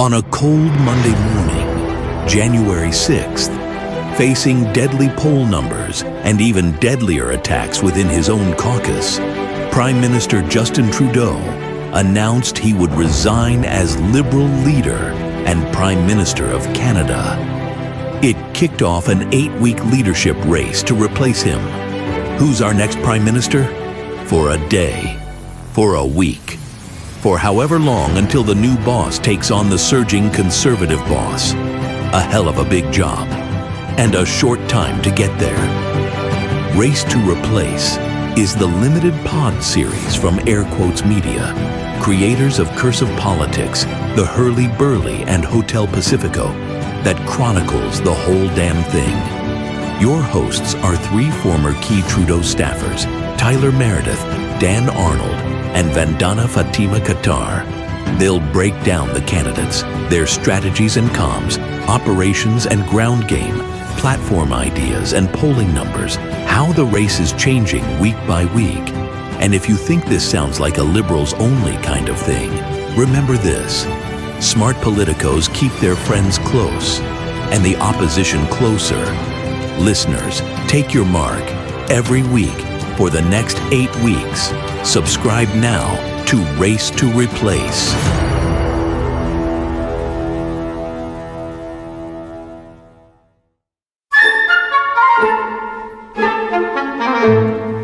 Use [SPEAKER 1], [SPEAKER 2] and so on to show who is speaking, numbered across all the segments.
[SPEAKER 1] On a cold Monday morning, January 6th, facing deadly poll numbers and even deadlier attacks within his own caucus, Prime Minister Justin Trudeau announced he would resign as Liberal leader and Prime Minister of Canada. It kicked off an 8-week leadership race to replace him. Who's our next Prime Minister? For a day, for a week, for however long until the new boss takes on the surging Conservative boss. A hell of a big job, and a short time to get there. Race to Replace is the limited pod series from Air Quotes Media, creators of Curse of Politics, The Herle Burley and Hotel Pacifico, that chronicles the whole damn thing. Your hosts are 3 former key Trudeau staffers, Tyler Meredith, Dan Arnold, and Vandana Fatima Qatar. They'll break down the candidates, their strategies and comms, operations and ground game, platform ideas and polling numbers, how the race is changing week by week. And if you think this sounds like a Liberals only kind of thing, remember this: smart politicos keep their friends close and the opposition closer. Listeners, take your mark. Every week for the next 8 weeks, subscribe now to Race to Replace.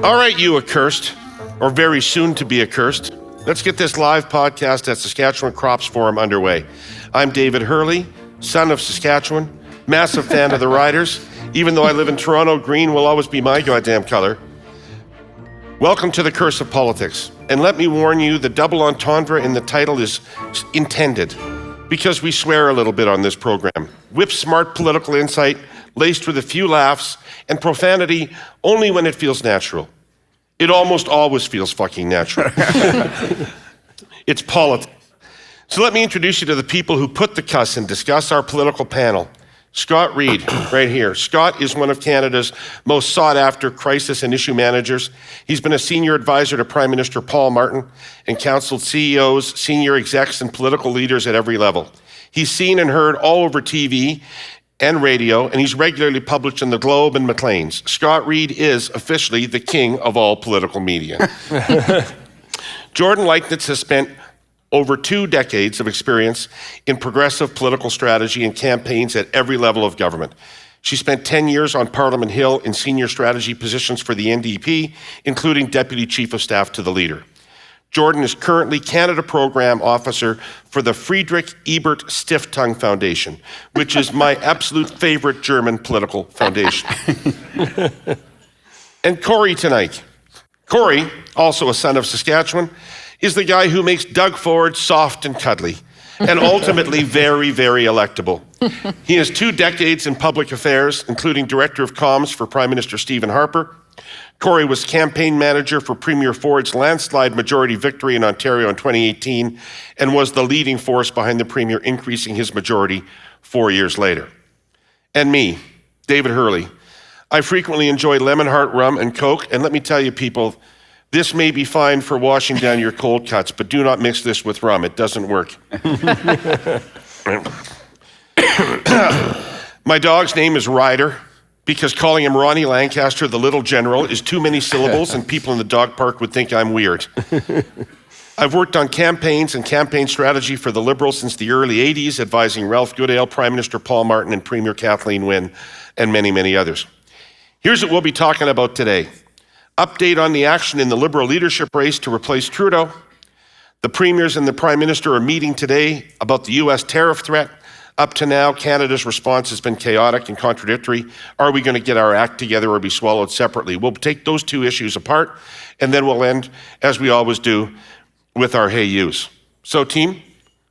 [SPEAKER 2] All right, you accursed, or very soon to be accursed. Let's get this live podcast at Saskatchewan Crops Forum underway. I'm David Herle, son of Saskatchewan, massive fan of the Riders. Even though I live in Toronto, green will always be my goddamn color. Welcome to the Curse of Politics. And let me warn you, the double entendre in the title is intended, because we swear a little bit on this program. Whip-smart political insight, laced with a few laughs, and profanity only when it feels natural. It almost always feels fucking natural. It's politics. So let me introduce you to the people who put the cuss and discuss our political panel. Scott Reid, right here. Scott is one of Canada's most sought-after crisis and issue managers. He's been a senior advisor to Prime Minister Paul Martin and counseled CEOs, senior execs, and political leaders at every level. He's seen and heard all over TV and radio, and he's regularly published in The Globe and Maclean's. Scott Reid is officially the king of all political media. Jordan Leichnitz has spent over 2 decades of experience in progressive political strategy and campaigns at every level of government. She spent 10 years on Parliament Hill in senior strategy positions for the NDP, including Deputy Chief of Staff to the Leader. Jordan is currently Canada Program Officer for the Friedrich Ebert Stiftung Foundation, which is my absolute favorite German political foundation. And Kory Teneycke. Kory, also a son of Saskatchewan, is the guy who makes Doug Ford soft and cuddly, and ultimately very, very electable. He has 2 decades in public affairs, including Director of Comms for Prime Minister Stephen Harper. Kory was campaign manager for Premier Ford's landslide majority victory in Ontario in 2018 and was the leading force behind the Premier increasing his majority 4 years later. And me, David Herle. I frequently enjoy Lemon Heart rum and Coke, and let me tell you people, this may be fine for washing down your cold cuts, but do not mix this with rum. It doesn't work. My dog's name is Ryder, because calling him Ronnie Lancaster, the Little General, is too many syllables and people in the dog park would think I'm weird. I've worked on campaigns and campaign strategy for the Liberals since the early 80s, advising Ralph Goodale, Prime Minister Paul Martin, and Premier Kathleen Wynne, and many, many others. Here's what we'll be talking about today. Update on the action in the Liberal leadership race to replace Trudeau. The Premiers and the Prime Minister are meeting today about the US tariff threat. Up to now, Canada's response has been chaotic and contradictory. Are we going to get our act together or be swallowed separately? We'll take those 2 issues apart, and then we'll end, as we always do, with our heus. So team,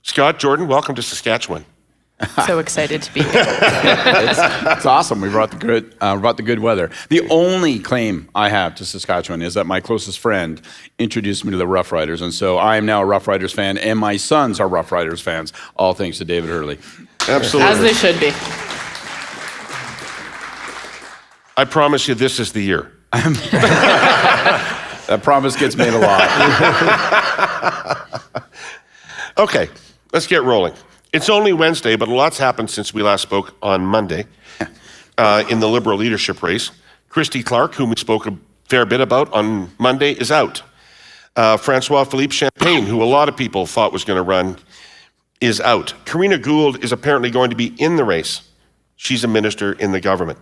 [SPEAKER 2] Scott, Jordan, welcome to Saskatchewan.
[SPEAKER 3] So excited to be here.
[SPEAKER 4] It's awesome. We brought the good weather. The only claim I have to Saskatchewan is that my closest friend introduced me to the Rough Riders, and so I am now a Rough Riders fan, and my sons are Rough Riders fans, all thanks to David Herle.
[SPEAKER 2] Absolutely.
[SPEAKER 3] As they should be.
[SPEAKER 2] I promise you this is the year.
[SPEAKER 4] That promise gets made a lot.
[SPEAKER 2] Okay, let's get rolling. It's only Wednesday, but a lot's happened since we last spoke on Monday in the Liberal leadership race. Christy Clark, whom we spoke a fair bit about on Monday, is out. Francois-Philippe Champagne, who a lot of people thought was going to run, is out. Karina Gould is apparently going to be in the race. She's a minister in the government.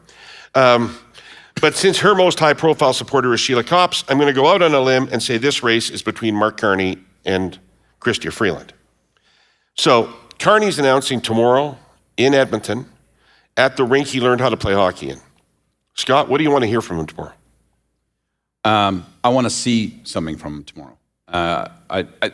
[SPEAKER 2] But since her most high-profile supporter is Sheila Copps, I'm going to go out on a limb and say this race is between Mark Carney and Chrystia Freeland. So Carney's announcing tomorrow in Edmonton at the rink he learned how to play hockey in. Scott, what do you want to hear from him tomorrow?
[SPEAKER 4] I want to see something from him tomorrow.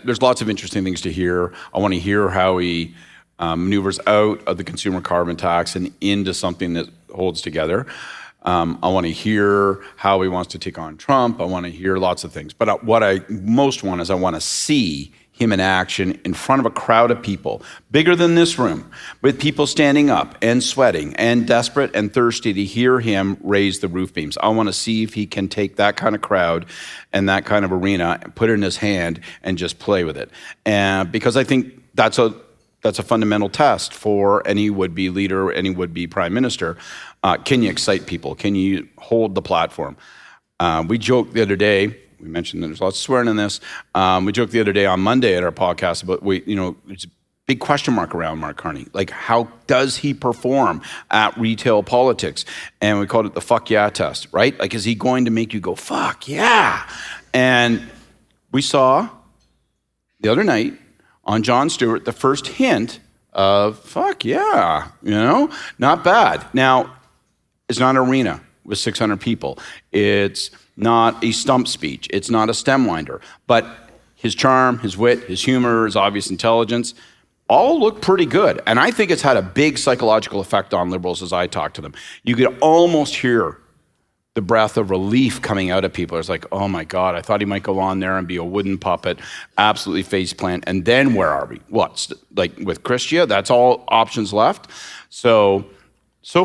[SPEAKER 4] There's lots of interesting things to hear. I want to hear how he maneuvers out of the consumer carbon tax and into something that holds together. I want to hear how he wants to take on Trump. I want to hear lots of things. But what I most want is I want to see him in action in front of a crowd of people, bigger than this room, with people standing up and sweating and desperate and thirsty to hear him raise the roof beams. I want to see if he can take that kind of crowd and that kind of arena and put it in his hand and just play with it. And because I think that's a fundamental test for any would-be leader, any would-be prime minister. Can you excite people? Can you hold the platform? We joked the other day, we mentioned that there's lots of swearing in this. We joked the other day on Monday at our podcast about, there's a big question mark around Mark Carney. Like, how does he perform at retail politics? And we called it the fuck yeah test, right? Like, is he going to make you go, fuck yeah? And we saw the other night on Jon Stewart the first hint of fuck yeah, not bad. Now, it's not an arena with 600 people. It's not a stump speech. It's not a stem winder. But his charm, his wit, his humor, his obvious intelligence all look pretty good. And I think it's had a big psychological effect on Liberals as I talk to them. You could almost hear the breath of relief coming out of people. It's like, oh my God, I thought he might go on there and be a wooden puppet, absolutely faceplant. And then where are we? What? Like with Chrystia, that's all options left. So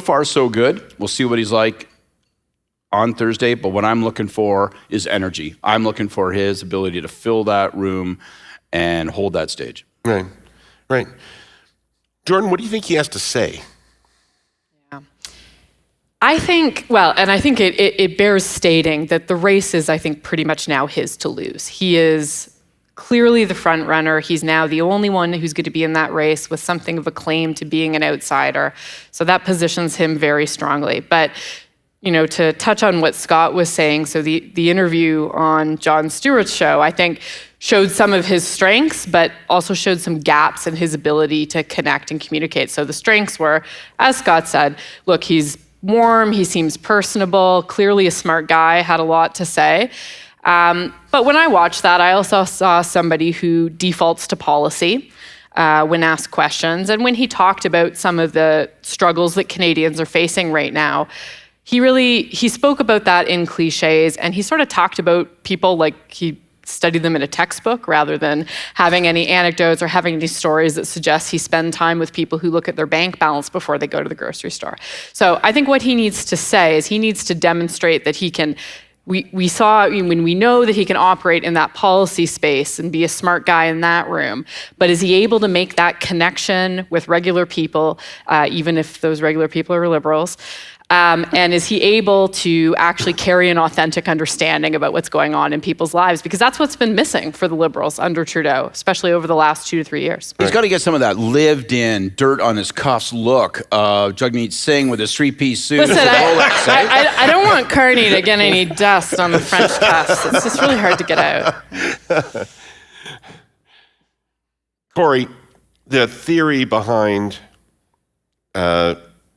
[SPEAKER 4] far, so good. We'll see what he's like on Thursday, but what I'm looking for is energy. I'm looking for his ability to fill that room and hold that stage.
[SPEAKER 2] Right. Jordan, what do you think he has to say?
[SPEAKER 3] Yeah. I think it bears stating that the race is, I think, pretty much now his to lose. He is clearly the front runner. He's now the only one who's going to be in that race with something of a claim to being an outsider. So that positions him very strongly. But to touch on what Scott was saying, so the interview on Jon Stewart's show, I think, showed some of his strengths, but also showed some gaps in his ability to connect and communicate. So the strengths were, as Scott said, look, he's warm, he seems personable, clearly a smart guy, had a lot to say. But when I watched that, I also saw somebody who defaults to policy when asked questions. And when he talked about some of the struggles that Canadians are facing right now, he spoke about that in cliches, and he sort of talked about people like he studied them in a textbook rather than having any anecdotes or having any stories that suggest he spend time with people who look at their bank balance before they go to the grocery store. So I think what he needs to say is he needs to demonstrate that he can, we saw when we know that he can operate in that policy space and be a smart guy in that room, but is he able to make that connection with regular people, even if those regular people are Liberals? And is he able to actually carry an authentic understanding about what's going on in people's lives? Because that's what's been missing for the Liberals under Trudeau, especially over the last 2 to 3 years.
[SPEAKER 4] He's got to get some of that lived-in, dirt on his cuffs look of Jagmeet Singh with his three-piece suit.
[SPEAKER 3] Listen, I don't want Carney to get any dust on the French cuffs. It's just really hard to get out.
[SPEAKER 2] Kory, the theory behind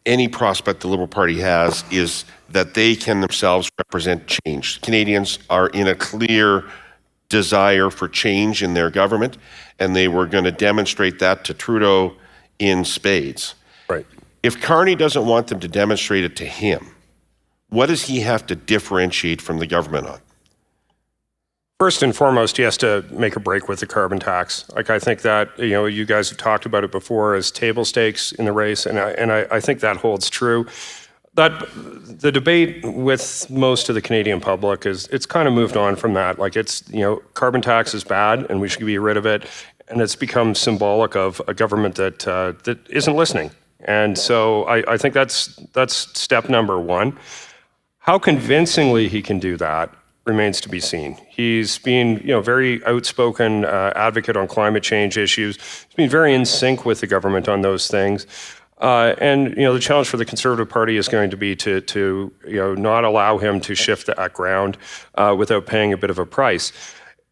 [SPEAKER 2] any prospect the Liberal Party has is that they can themselves represent change. Canadians are in a clear desire for change in their government, and they were going to demonstrate that to Trudeau in spades.
[SPEAKER 5] Right.
[SPEAKER 2] If Carney doesn't want them to demonstrate it to him, what does he have to differentiate from the government on?
[SPEAKER 5] First and foremost, he has to make a break with the carbon tax. Like, I think that, you guys have talked about it before as table stakes in the race, and I think that holds true. That the debate with most of the Canadian public it's kind of moved on from that. Like, it's, carbon tax is bad and we should be rid of it. and it's become symbolic of a government that isn't listening. And so I think that's step number one. How convincingly he can do that remains to be seen. He's been, very outspoken advocate on climate change issues. He's been very in sync with the government on those things. And the challenge for the Conservative Party is going to be to not allow him to shift that ground without paying a bit of a price.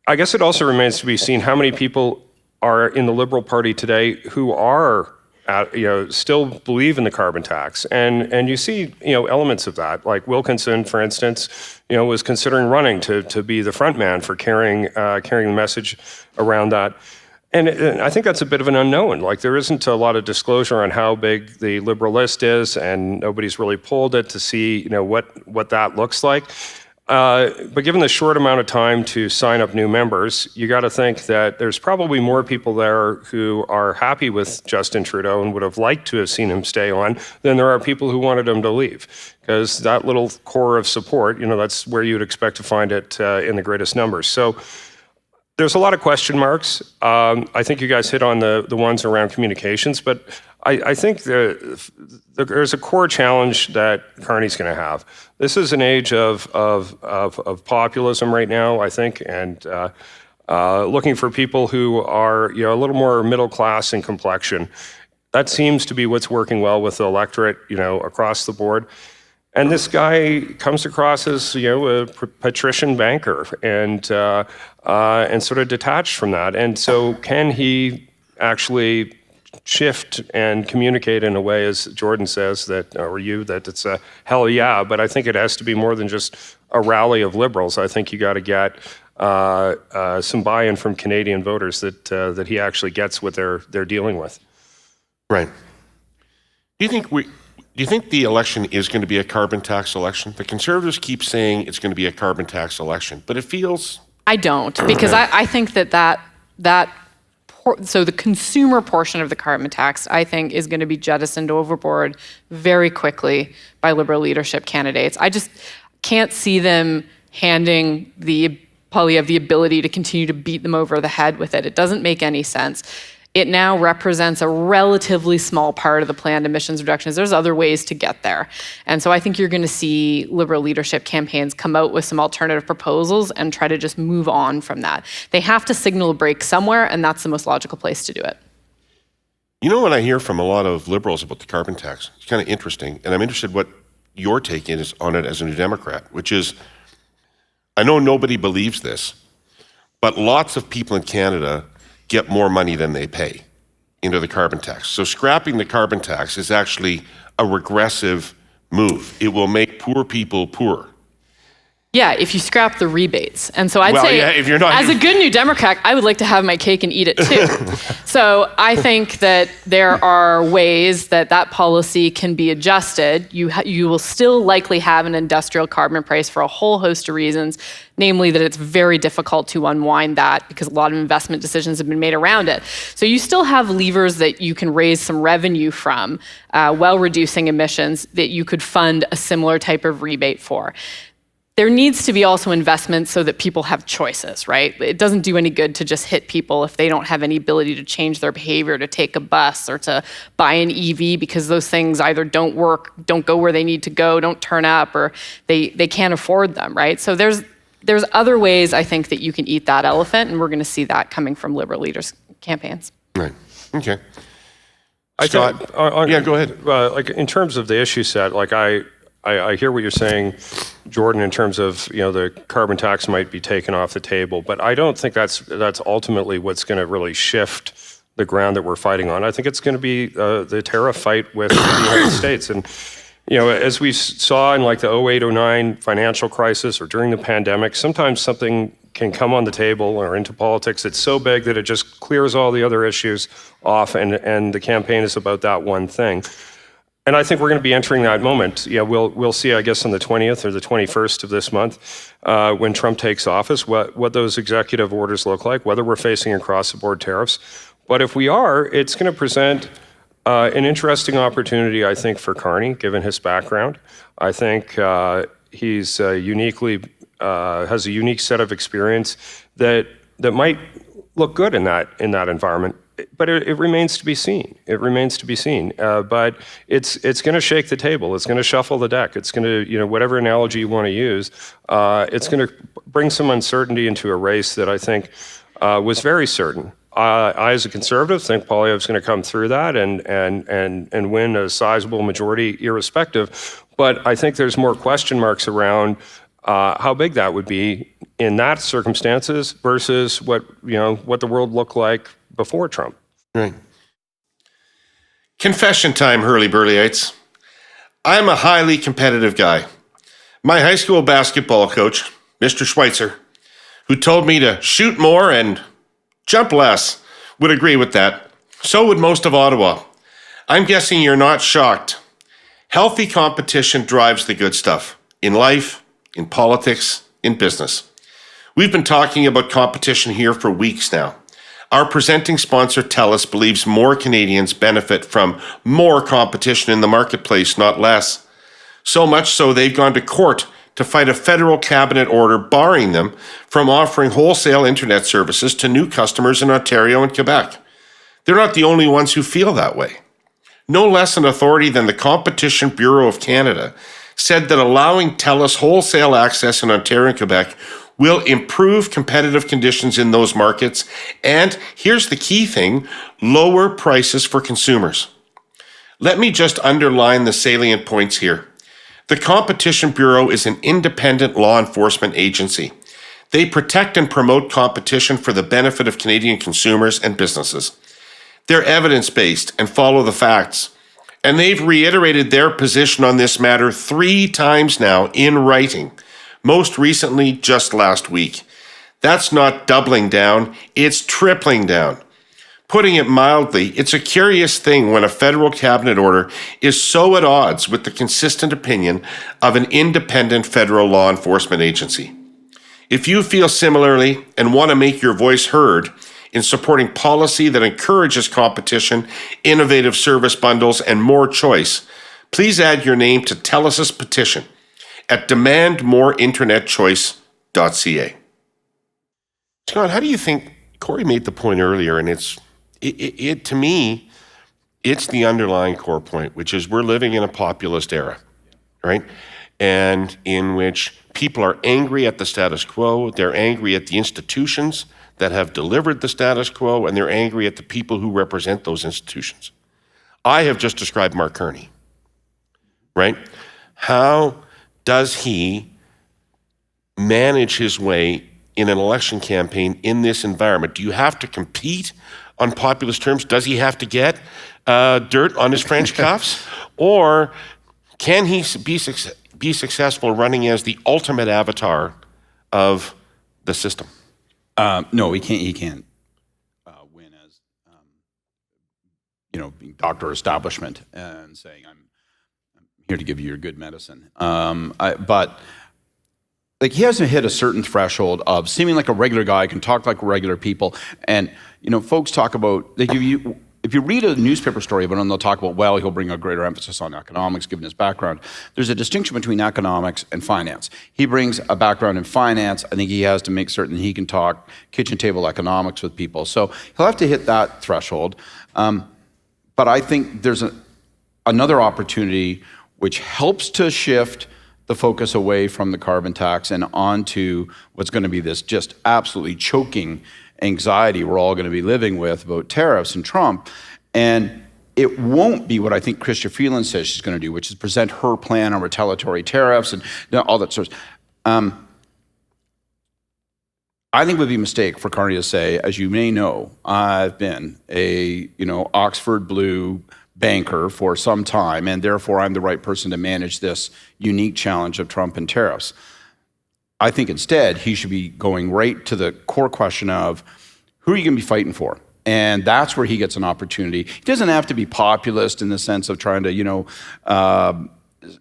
[SPEAKER 5] I guess it also remains to be seen how many people are in the Liberal Party today who are still believe in the carbon tax, and you see elements of that. Like Wilkinson, for instance, was considering running to be the front man for carrying the message around that. And I think that's a bit of an unknown. Like there isn't a lot of disclosure on how big the Liberal list is, and nobody's really polled it to see what that looks like. But given the short amount of time to sign up new members, you got to think that there's probably more people there who are happy with Justin Trudeau and would have liked to have seen him stay on than there are people who wanted him to leave. Because that little core of support, that's where you'd expect to find it in the greatest numbers. So there's a lot of question marks. I think you guys hit on the ones around communications, but I think there's a core challenge that Carney's going to have. This is an age of populism right now, I think, and looking for people who are a little more middle class in complexion. That seems to be what's working well with the electorate, across the board. And this guy comes across as a patrician banker and sort of detached from that. And so, can he actually shift and communicate in a way, as Jordan says, that it's a hell yeah? But I think it has to be more than just a rally of Liberals. I think you got to get some buy-in from Canadian voters that he actually gets what they're dealing with.
[SPEAKER 2] Right. Do you think the election is going to be a carbon tax election? The Conservatives keep saying it's going to be a carbon tax election, but it feels...
[SPEAKER 3] I don't, because I think so the consumer portion of the carbon tax, I think, is going to be jettisoned overboard very quickly by Liberal leadership candidates. I just can't see them probably have the ability to continue to beat them over the head with it. It doesn't make any sense. It now represents a relatively small part of the planned emissions reductions. There's other ways to get there. And so I think you're going to see Liberal leadership campaigns come out with some alternative proposals and try to just move on from that. They have to signal a break somewhere, and that's the most logical place to do it.
[SPEAKER 2] What I hear from a lot of Liberals about the carbon tax? It's kind of interesting, and I'm interested what your take is on it as a New Democrat, which is, I know nobody believes this, but lots of people in Canada get more money than they pay into the carbon tax. So scrapping the carbon tax is actually a regressive move. It will make poor people poorer.
[SPEAKER 3] Yeah, if you scrap the rebates. And so I'd say,
[SPEAKER 2] if you're not,
[SPEAKER 3] as a good New Democrat, I would like to have my cake and eat it too. So I think that there are ways that policy can be adjusted. You will still likely have an industrial carbon price for a whole host of reasons, namely that it's very difficult to unwind that because a lot of investment decisions have been made around it. So you still have levers that you can raise some revenue from while reducing emissions that you could fund a similar type of rebate for. There needs to be also investments so that people have choices, right? It doesn't do any good to just hit people if they don't have any ability to change their behavior, to take a bus or to buy an EV, because those things either don't work, don't go where they need to go, don't turn up, or they can't afford them, right? So there's other ways, I think, that you can eat that elephant, and we're going to see that coming from Liberal leaders' campaigns.
[SPEAKER 2] Right. Okay.
[SPEAKER 5] Scott,
[SPEAKER 2] yeah, go ahead.
[SPEAKER 5] Like in terms of the issue set, like I hear what you're saying, Jordan, in terms of the carbon tax might be taken off the table, but I don't think that's ultimately what's going to really shift the ground that we're fighting on. I think it's going to be the tariff fight with the United States. And as we saw in like the 08-09 financial crisis or during the pandemic, sometimes something can come on the table or into politics. It's so big that it just clears all the other issues off, and the campaign is about that one thing. And I think we're going to be entering that moment. Yeah, we'll see, I guess, on the 20th or the 21st of this month, when Trump takes office, what those executive orders look like, whether we're facing across-the-board tariffs. But if we are, it's going to present an interesting opportunity, I think, for Carney, given his background. I think he's has a unique set of experience that might look good in that environment. But it remains to be seen. It remains to be seen. But it's going to shake the table. It's going to shuffle the deck. It's going to, whatever analogy you want to use, it's going to bring some uncertainty into a race that I think was very certain. I, as a conservative, think Poilievre's going to come through that and win a sizable majority irrespective. But I think there's more question marks around how big that would be in that circumstances versus what the world looked like before Trump.
[SPEAKER 2] Right. Confession time, Hurley-Burleyites. I'm a highly competitive guy. My high school basketball coach, Mr. Schweitzer, who told me to shoot more and jump less, would agree with that. So would most of Ottawa. I'm guessing you're not shocked. Healthy competition drives the good stuff in life, in politics, in business. We've been talking about competition here for weeks now. Our presenting sponsor, TELUS, believes more Canadians benefit from more competition in the marketplace, not less. So much so they've gone to court to fight a federal cabinet order barring them from offering wholesale internet services to new customers in Ontario and Quebec. They're not the only ones who feel that way. No less an authority than the Competition Bureau of Canada said that allowing TELUS wholesale access in Ontario and Quebec will improve competitive conditions in those markets, and here's the key thing, lower prices for consumers. Let me just underline the salient points here. The Competition Bureau is an independent law enforcement agency. They protect and promote competition for the benefit of Canadian consumers and businesses. They're evidence-based and follow the facts. And they've reiterated their position on this matter 3 times now in writing, most recently just last week. That's not doubling down, it's tripling down. Putting it mildly, it's a curious thing when a federal cabinet order is so at odds with the consistent opinion of an independent federal law enforcement agency. If you feel similarly and want to make your voice heard in supporting policy that encourages competition, innovative service bundles, and more choice, please add your name to TELUS's petition at demandmoreinternetchoice.ca. Scott, how do you think, Kory made the point earlier, and it to me, it's the underlying core point, which is we're living in a populist era, right? And in which people are angry at the status quo, they're angry at the institutions that have delivered the status quo, and they're angry at the people who represent those institutions. I have just described Mark Carney, right? How does he manage his way in an election campaign in this environment? Do you have to compete on populist terms? Does he have to get dirt on his French cuffs? Or can he be successful running as the ultimate avatar of the system?
[SPEAKER 4] No, he can't win as, being doctor establishment and saying, I'm here to give you your good medicine. But he hasn't hit a certain threshold of seeming like a regular guy, can talk like regular people. And, folks talk about, if you read a newspaper story about him, they'll talk about, well, he'll bring a greater emphasis on economics given his background. There's a distinction between economics and finance. He brings a background in finance. I think he has to make certain he can talk kitchen table economics with people. So he'll have to hit that threshold. But I think there's another opportunity which helps to shift the focus away from the carbon tax and onto what's going to be this just absolutely choking anxiety we're all going to be living with about tariffs and Trump. And it won't be what I think Chrystia Freeland says she's going to do, which is present her plan on retaliatory tariffs and all that sort of I think it would be a mistake for Carney to say, as you may know, I've been a Oxford Blue banker for some time, and therefore I'm the right person to manage this unique challenge of Trump and tariffs. I think instead he should be going right to the core question of who are you going to be fighting for? And that's where he gets an opportunity. He doesn't have to be populist in the sense of trying to,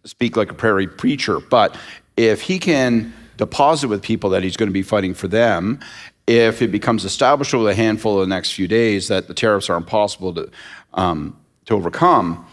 [SPEAKER 4] speak like a prairie preacher, but if he can deposit with people that he's going to be fighting for them, if it becomes established over a handful of the next few days that the tariffs are impossible to overcome,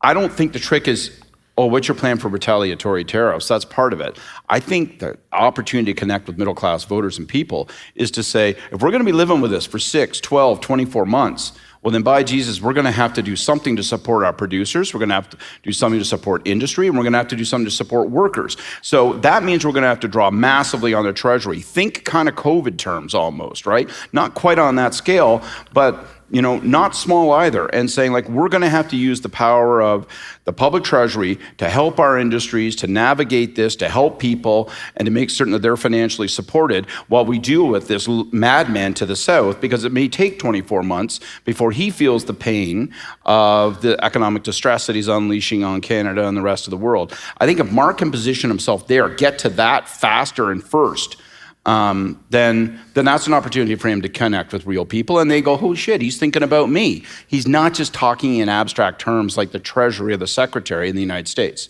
[SPEAKER 4] I don't think the trick is oh, what's your plan for retaliatory tariffs? That's part of it. I think the opportunity to connect with middle-class voters and people is to say, if we're going to be living with this for 6, 12, 24 months, well, then by Jesus, we're going to have to do something to support our producers. We're going to have to do something to support industry, and we're going to have to do something to support workers. So that means we're going to have to draw massively on the Treasury. Think kind of COVID terms almost, right? Not quite on that scale, but not small either, and saying like, we're going to have to use the power of the public treasury to help our industries, to navigate this, to help people, and to make certain that they're financially supported while we deal with this madman to the south, because it may take 24 months before he feels the pain of the economic distress that he's unleashing on Canada and the rest of the world. I think if Mark can position himself there, get to that faster and first, then that's an opportunity for him to connect with real people, and they go, oh shit, he's thinking about me. He's not just talking in abstract terms like the Treasury or the Secretary in the United States.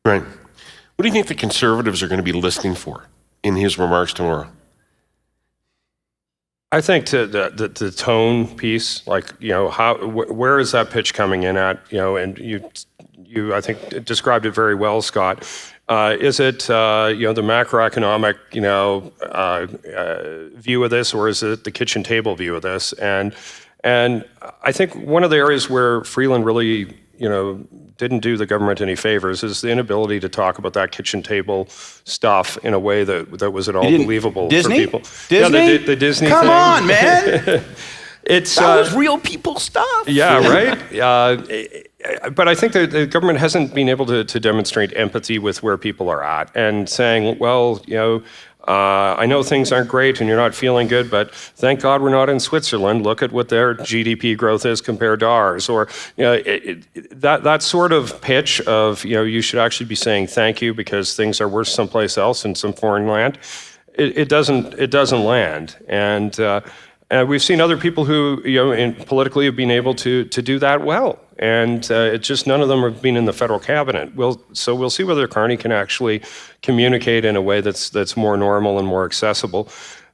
[SPEAKER 2] Right. What do you think the Conservatives are going to be listening for in his remarks tomorrow?
[SPEAKER 5] I think to the tone piece, like, where is that pitch coming in at? And you I think described it very well, Scott. Is it the macroeconomic view of this, or is it the kitchen table view of this? And I think one of the areas where Freeland really didn't do the government any favors is the inability to talk about that kitchen table stuff in a way that was at all believable for people.
[SPEAKER 4] Disney?
[SPEAKER 5] Yeah, the Disney
[SPEAKER 4] Come
[SPEAKER 5] thing.
[SPEAKER 4] on, man.
[SPEAKER 5] That
[SPEAKER 4] was real people stuff.
[SPEAKER 5] Yeah, right? But I think the government hasn't been able to demonstrate empathy with where people are at, and saying, well, I know things aren't great and you're not feeling good, but thank God we're not in Switzerland. Look at what their GDP growth is compared to ours. Or that sort of pitch of, you should actually be saying thank you because things are worse someplace else in some foreign land. It doesn't land. And we've seen other people who, politically have been able to do that well. And it's just none of them have been in the federal cabinet. So we'll see whether Carney can actually communicate in a way that's more normal and more accessible.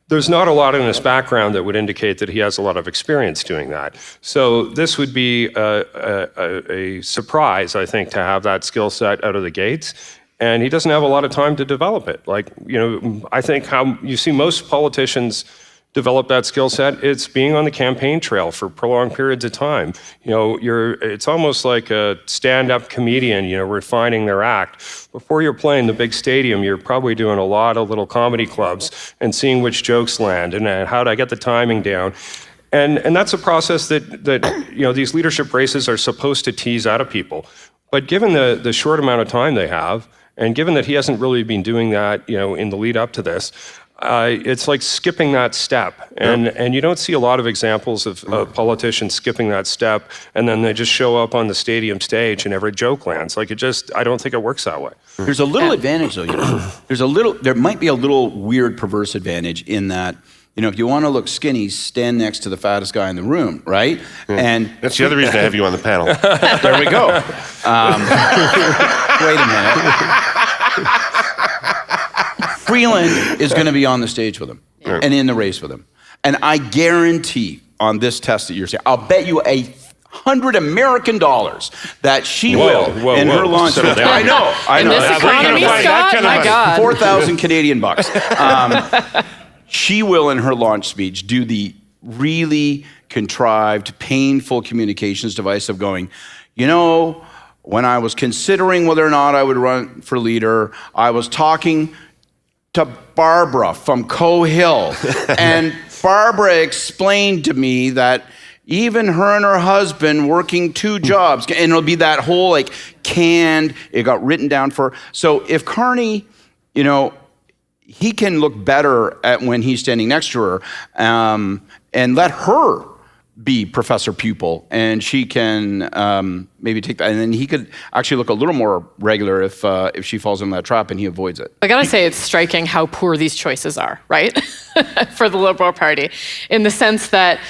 [SPEAKER 5] There's not a lot in his background that would indicate that he has a lot of experience doing that. So this would be a surprise, I think, to have that skill set out of the gates. And he doesn't have a lot of time to develop it. I think how you see most politicians develop that skill set, it's being on the campaign trail for prolonged periods of time. It's almost like a stand-up comedian, refining their act. Before you're playing the big stadium, you're probably doing a lot of little comedy clubs and seeing which jokes land and how do I get the timing down. And that's a process that these leadership races are supposed to tease out of people. But given the short amount of time they have, and given that he hasn't really been doing that, in the lead up to this, it's like skipping that step. And you don't see a lot of examples of politicians skipping that step, and then they just show up on the stadium stage and every joke lands. I don't think it works that way.
[SPEAKER 4] There's a little advantage though, there might be a little weird perverse advantage in that, if you want to look skinny, stand next to the fattest guy in the room, right?
[SPEAKER 2] Yeah.
[SPEAKER 4] And
[SPEAKER 2] that's the other reason I have you on the panel.
[SPEAKER 4] There we go. Wait a minute. Freeland is going to be on the stage with him and in the race with him. And I guarantee on this test that you're saying, I'll bet you $100 American that she will in her launch. I know.
[SPEAKER 3] In this economy, Scott, my God.
[SPEAKER 4] 4,000 Canadian bucks. She will in her launch speech do the really contrived, painful communications device of going, when I was considering whether or not I would run for leader, I was talking to Barbara from Hill, and Barbara explained to me that even her and her husband working 2 jobs, and it'll be that whole canned, it got written down for. So if Carney, he can look better at when he's standing next to her, and let her be professor pupil, and she can maybe take that, and then he could actually look a little more regular if she falls into that trap and he avoids it.
[SPEAKER 3] I gotta say, it's striking how poor these choices are, right? For the Liberal Party, in the sense that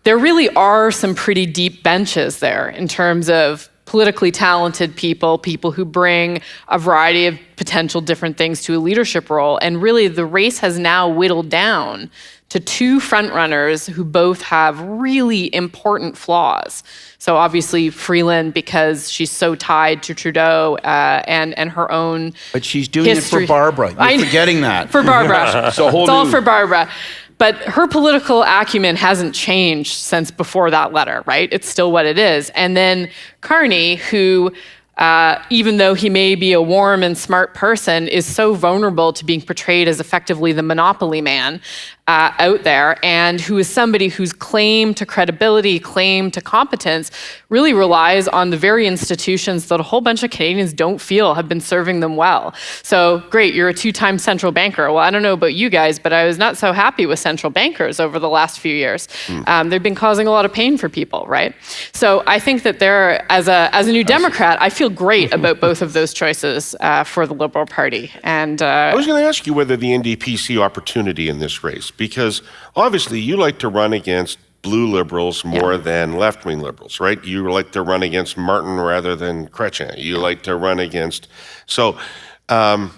[SPEAKER 3] there really are some pretty deep benches there in terms of politically talented people who bring a variety of potential different things to a leadership role. And really the race has now whittled down to two frontrunners who both have really important flaws. So obviously Freeland, because she's so tied to Trudeau and her own
[SPEAKER 4] But she's doing
[SPEAKER 3] history.
[SPEAKER 4] it for Barbara. You're forgetting that.
[SPEAKER 3] For Barbara.
[SPEAKER 4] So
[SPEAKER 3] It's all for Barbara. But her political acumen hasn't changed since before that letter, right? It's still what it is. And then Carney, who, even though he may be a warm and smart person, is so vulnerable to being portrayed as effectively the monopoly man out there, and who is somebody whose claim to credibility, claim to competence really relies on the very institutions that a whole bunch of Canadians don't feel have been serving them well. So great, you're a two-time central banker. Well, I don't know about you guys, but I was not so happy with central bankers over the last few years. They've been causing a lot of pain for people, right? So I think that as a New Democrat, I feel great about both of those choices for the Liberal Party. And
[SPEAKER 2] I was going to ask you whether the NDP see opportunity in this race, because obviously you like to run against blue Liberals more than left-wing Liberals, right? You like to run against Martin rather than Chrétien. You like to run against... So, and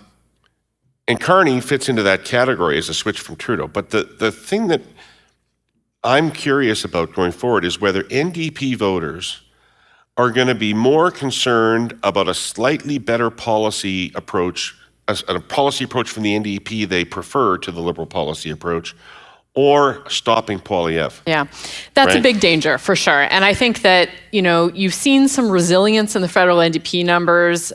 [SPEAKER 2] Carney fits into that category as a switch from Trudeau. But the thing that I'm curious about going forward is whether NDP voters are going to be more concerned about a slightly better policy approach, a policy approach from the NDP they prefer to the Liberal policy approach, or stopping Poilievre.
[SPEAKER 3] Yeah, that's
[SPEAKER 2] right?
[SPEAKER 3] a big danger for sure. And I think that, you've seen some resilience in the federal NDP numbers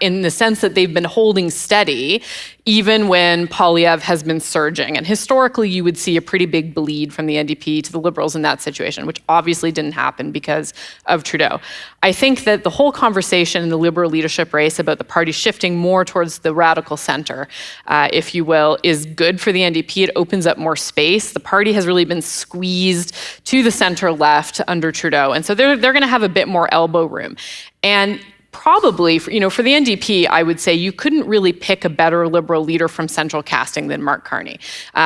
[SPEAKER 3] in the sense that they've been holding steady even when Poilievre has been surging. And historically, you would see a pretty big bleed from the NDP to the Liberals in that situation, which obviously didn't happen because of Trudeau. I think that the whole conversation in the Liberal leadership race about the party shifting more towards the radical center, if you will, is good for the NDP. It opens up more space. The party has really been squeezed to the center left under Trudeau. And so they're going to have a bit more elbow room. And probably, for the NDP, I would say you couldn't really pick a better Liberal leader from central casting than Mark Carney,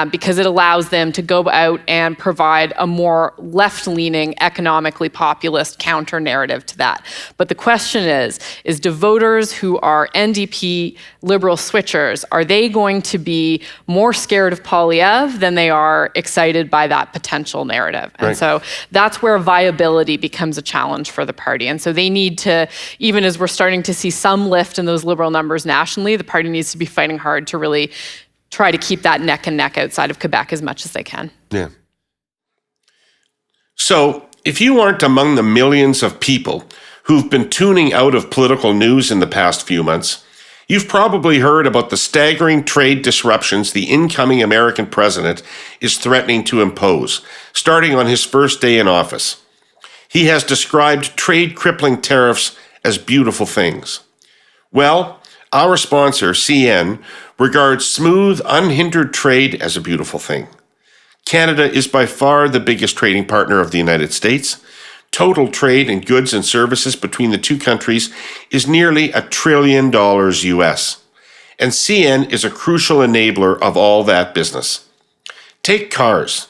[SPEAKER 3] because it allows them to go out and provide a more left-leaning, economically populist counter-narrative to that. But the question is do voters who are NDP Liberal switchers, are they going to be more scared of Poilievre than they are excited by that potential narrative? And
[SPEAKER 2] Right.
[SPEAKER 3] so that's where viability becomes a challenge for the party. And so they need to, even as we're starting to see some lift in those Liberal numbers nationally, the party needs to be fighting hard to really try to keep that neck and neck outside of Quebec as much as they can.
[SPEAKER 2] Yeah. So if you aren't among the millions of people who've been tuning out of political news in the past few months, you've probably heard about the staggering trade disruptions the incoming American president is threatening to impose, starting on his first day in office. He has described trade-crippling tariffs as beautiful things. Well, our sponsor, CN, regards smooth, unhindered trade as a beautiful thing. Canada is by far the biggest trading partner of the United States. Total trade in goods and services between the two countries is nearly $1 trillion US. And CN is a crucial enabler of all that business. Take cars.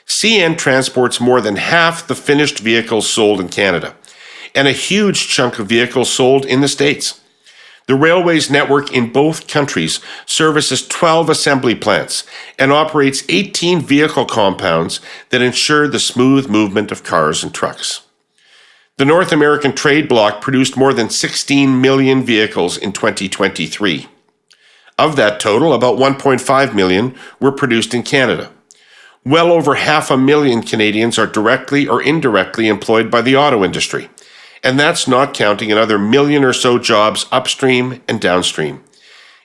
[SPEAKER 2] CN transports more than half the finished vehicles sold in Canada, and a huge chunk of vehicles sold in the States. The railways network in both countries services 12 assembly plants and operates 18 vehicle compounds that ensure the smooth movement of cars and trucks. The North American trade bloc produced more than 16 million vehicles in 2023. Of that total, about 1.5 million were produced in Canada. Well over 500,000 Canadians are directly or indirectly employed by the auto industry. And that's not counting another million or so jobs upstream and downstream.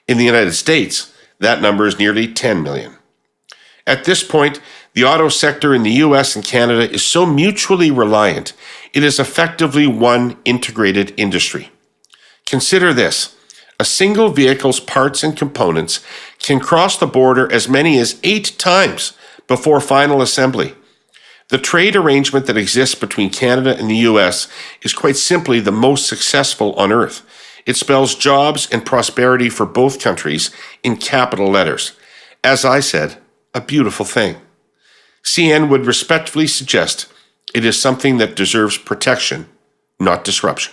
[SPEAKER 2] In the United States, that number is nearly 10 million. At this point, the auto sector in the US and Canada is so mutually reliant, it is effectively one integrated industry. Consider this: a single vehicle's parts and components can cross the border as many as 8 times before final assembly. The trade arrangement that exists between Canada and the US is quite simply the most successful on earth. It spells jobs and prosperity for both countries in capital letters. As I said, a beautiful thing. CN would respectfully suggest it is something that deserves protection, not disruption.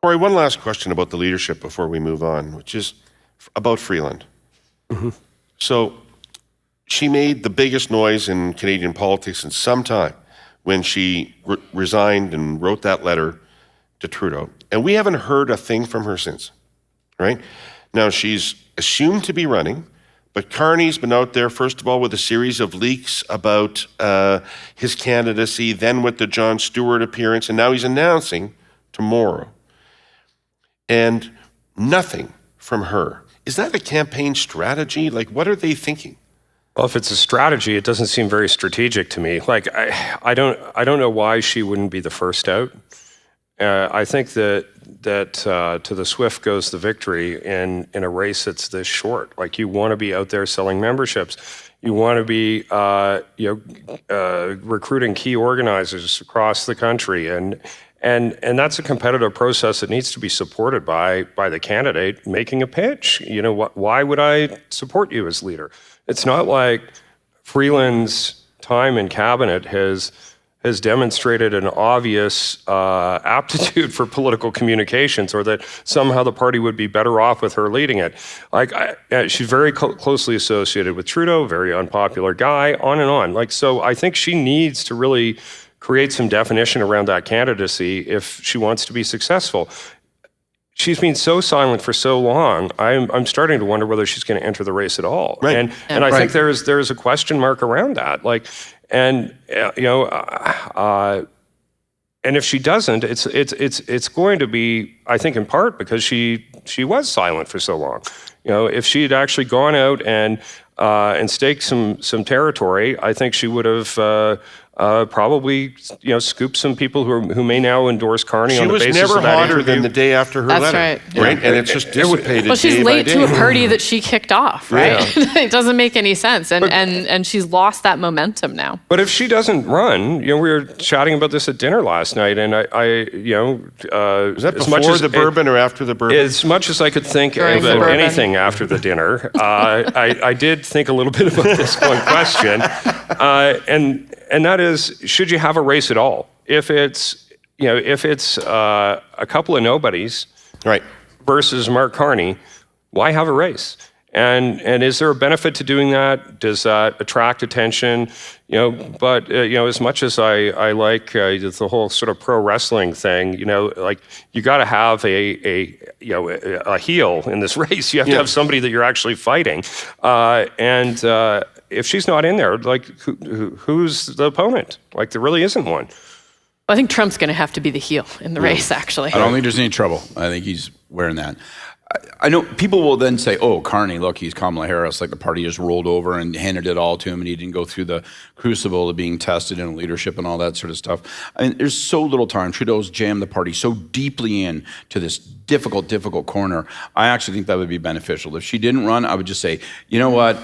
[SPEAKER 2] Kory, one last question about the leadership before we move on, which is about Freeland. So she made the biggest noise in Canadian politics in some time when she resigned and wrote that letter to Trudeau. And we haven't heard a thing from her since, right? Now, she's assumed to be running, but Carney's been out there, first of all, with a series of leaks about his candidacy, then with the Jon Stewart appearance, and now he's announcing tomorrow. And nothing from her. Is that a campaign strategy? Like, what are they thinking?
[SPEAKER 5] Well, if it's a strategy, it doesn't seem very strategic to me. Like, I don't know why she wouldn't be the first out. I think that to the swift goes the victory in a race that's this short. Like, you want to be out there selling memberships. You want to be recruiting key organizers across the country, and that's a competitive process that needs to be supported by the candidate making a pitch. You know, why would I support you as leader? It's not like Freeland's time in cabinet has demonstrated an obvious aptitude for political communications, or that somehow the party would be better off with her leading it. Like, she's very closely associated with Trudeau, very unpopular guy, on and on. Like, so I think she needs to really create some definition around that candidacy if she wants to be successful. She's been so silent for so long. I'm starting to wonder whether she's going to enter the race at all. Right. And I think there's a question mark around that. Like, and and if she doesn't, it's going to be, I think, in part because she was silent for so long. You know, if she had actually gone out and staked some territory, I think she would have probably, scooped some people who may now endorse Carney on the basis of that interview. She was never hotter
[SPEAKER 2] than the day after her letter.
[SPEAKER 3] That's
[SPEAKER 2] right? And it's just dissipated.
[SPEAKER 3] Well, she's
[SPEAKER 2] day
[SPEAKER 3] late
[SPEAKER 2] by
[SPEAKER 3] to a
[SPEAKER 2] day.
[SPEAKER 3] party that she kicked off, right? Yeah. It doesn't make any sense, and she's lost that momentum now.
[SPEAKER 5] But if she doesn't run, we were chatting about this at dinner last night, and I
[SPEAKER 2] was that before the bourbon or after the bourbon?
[SPEAKER 5] As much as I could think of anything after the dinner, I did think a little bit about this one question, and that is, should you have a race at all? If it's a couple of nobodies,
[SPEAKER 2] right,
[SPEAKER 5] versus Mark Carney, why have a race? And is there a benefit to doing that? Does that attract attention? But as much as I like the whole sort of pro wrestling thing, like, you got to have a heel in this race. You have to have somebody that you're actually fighting. And if she's not in there, like, who's the opponent? Like, there really isn't one.
[SPEAKER 3] I think Trump's going to have to be the heel in the race, actually.
[SPEAKER 4] I don't think there's any trouble. I think he's wearing that. I know people will then say, oh, Carney, look, he's Kamala Harris, like the party just rolled over and handed it all to him, and he didn't go through the crucible of being tested in leadership and all that sort of stuff. I mean, there's so little time. Trudeau's jammed the party so deeply in to this difficult corner. I actually think that would be beneficial. If she didn't run, I would just say, you know what?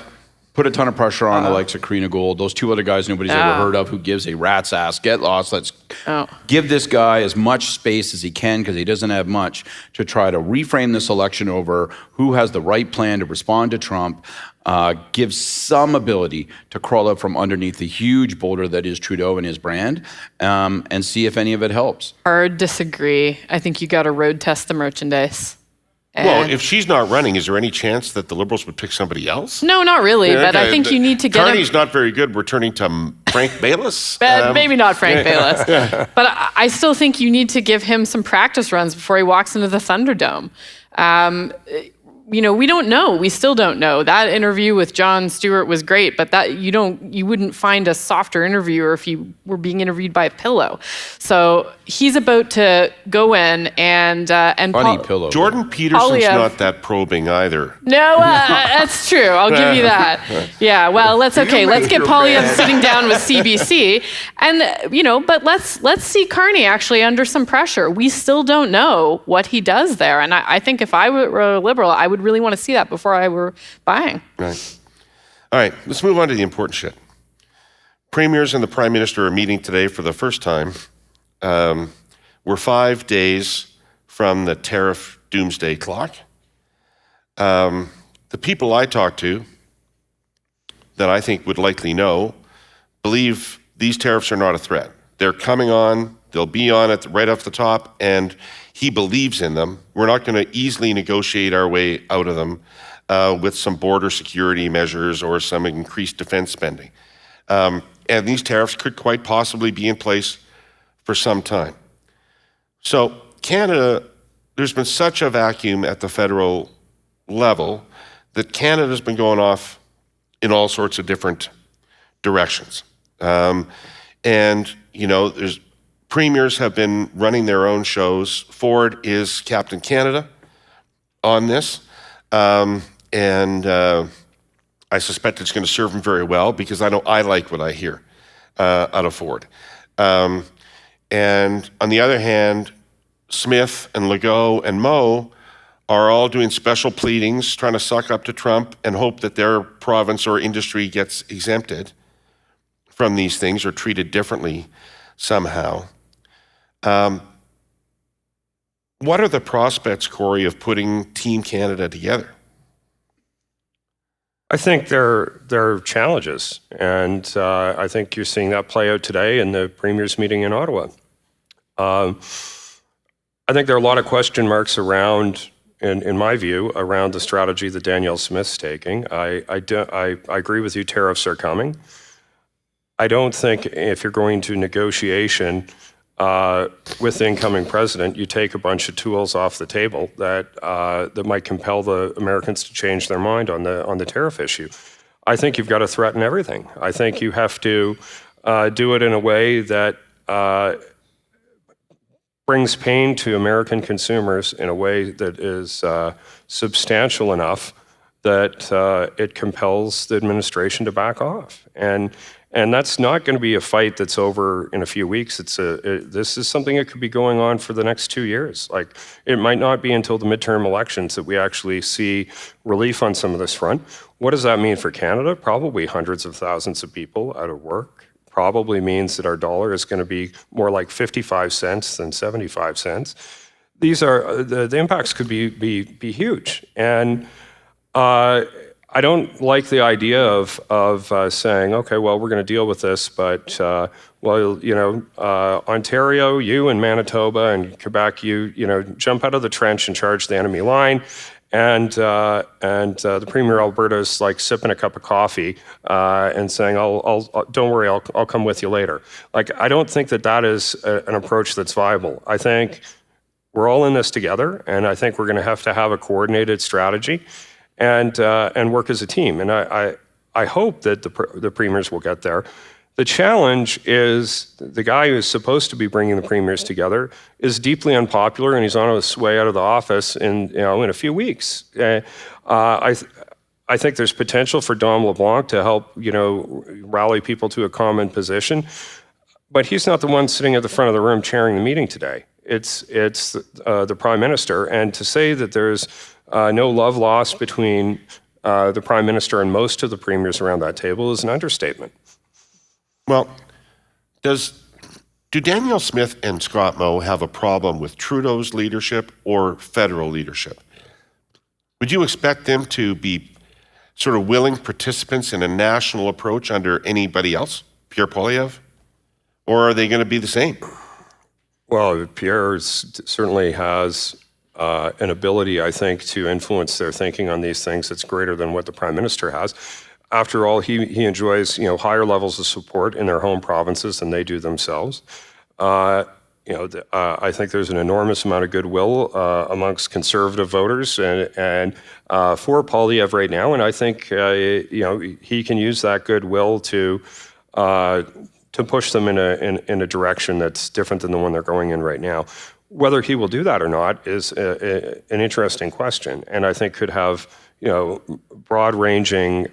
[SPEAKER 4] Put a ton of pressure on the likes of Karina Gould, those two other guys nobody's ever heard of, who gives a rat's ass. Get lost. Let's give this guy as much space as he can, because he doesn't have much, to try to reframe this election over who has the right plan to respond to Trump, give some ability to crawl up from underneath the huge boulder that is Trudeau and his brand, and see if any of it helps.
[SPEAKER 3] Hard disagree. I think you got to road test the merchandise.
[SPEAKER 2] Well, if she's not running, is there any chance that the Liberals would pick somebody else?
[SPEAKER 3] No, not really. But I think you need to get
[SPEAKER 2] Carney's not very good. We're turning to Frank Baylis.
[SPEAKER 3] Maybe not Frank Baylis. But I still think you need to give him some practice runs before he walks into the Thunderdome. We don't know. We still don't know. That interview with Jon Stewart was great, but that you wouldn't find a softer interviewer if you were being interviewed by a pillow. So he's about to go in and
[SPEAKER 4] funny pillow.
[SPEAKER 2] Jordan Peterson's not that probing either.
[SPEAKER 3] No, that's true. I'll give you that. Yeah. Well, let's get Polyev sitting down with CBC, and but let's see Carney actually under some pressure. We still don't know what he does there, and I think if I were a Liberal, I would really want to see that before I were buying.
[SPEAKER 2] Right. All right, let's move on to the important shit. Premiers and the Prime Minister are meeting today for the first time. We're 5 days from the tariff doomsday clock. The people I talk to that I think would likely know believe these tariffs are not a threat. They're coming on, they'll be on it right off the top, and he believes in them. We're not going to easily negotiate our way out of them. with some border security measures or some increased defense spending. And these tariffs could quite possibly be in place for some time. So Canada, there's been such a vacuum at the federal level that Canada's been going off in all sorts of different directions. And, you know, premiers have been running their own shows. Ford is Captain Canada on this. And I suspect it's going to serve him very well because I know I like what I hear out of Ford. And on the other hand, Smith and Legault and Moe are all doing special pleadings, trying to suck up to Trump and hope that their province or industry gets exempted from these things or treated differently somehow. What are the prospects, Kory, of putting Team Canada together?
[SPEAKER 5] I think there are challenges, and I think you're seeing that play out today in the Premier's meeting in Ottawa. I think there are a lot of question marks around, in my view, around the strategy that Danielle Smith's taking. I agree with you, tariffs are coming. I don't think if you're going to negotiation with the incoming president, you take a bunch of tools off the table that might compel the Americans to change their mind on the tariff issue. I think you've got to threaten everything. I think you have to do it in a way that brings pain to American consumers in a way that is substantial enough that it compels the administration to back off. And that's not going to be a fight that's over in a few weeks. This is something that could be going on for the next 2 years. Like, it might not be until the midterm elections that we actually see relief on some of this front. What does that mean for Canada? Probably hundreds of thousands of people out of work. Probably means that our dollar is going to be more like 55 cents than 75 cents. These are the impacts could be huge. And I don't like the idea of saying, okay, well, we're going to deal with this, but well, you know, Ontario, you and Manitoba and Quebec, you jump out of the trench and charge the enemy line, and the Premier Alberta is like sipping a cup of coffee and saying, "I'll don't worry, I'll come with you later." Like, I don't think that is an approach that's viable. I think we're all in this together, and I think we're going to have a coordinated strategy. And work as a team. And I hope that the premiers will get there. The challenge is the guy who's supposed to be bringing the premiers together is deeply unpopular, and he's on his way out of the office in a few weeks. I think there's potential for Dom LeBlanc to help rally people to a common position, but he's not the one sitting at the front of the room chairing the meeting today. It's the Prime Minister, and to say that there's no love lost between the Prime Minister and most of the premiers around that table is an understatement.
[SPEAKER 2] Well, do Danielle Smith and Scott Moe have a problem with Trudeau's leadership or federal leadership? Would you expect them to be sort of willing participants in a national approach under anybody else, Pierre Poilievre? Or are they going to be the same?
[SPEAKER 5] Well, Pierre certainly has an ability, I think, to influence their thinking on these things that's greater than what the Prime Minister has. After all, he enjoys higher levels of support in their home provinces than they do themselves. I think there's an enormous amount of goodwill amongst conservative voters and for Poilievre right now, and I think he can use that goodwill to push them in a direction that's different than the one they're going in right now. Whether he will do that or not is an interesting question, and I think could have broad-ranging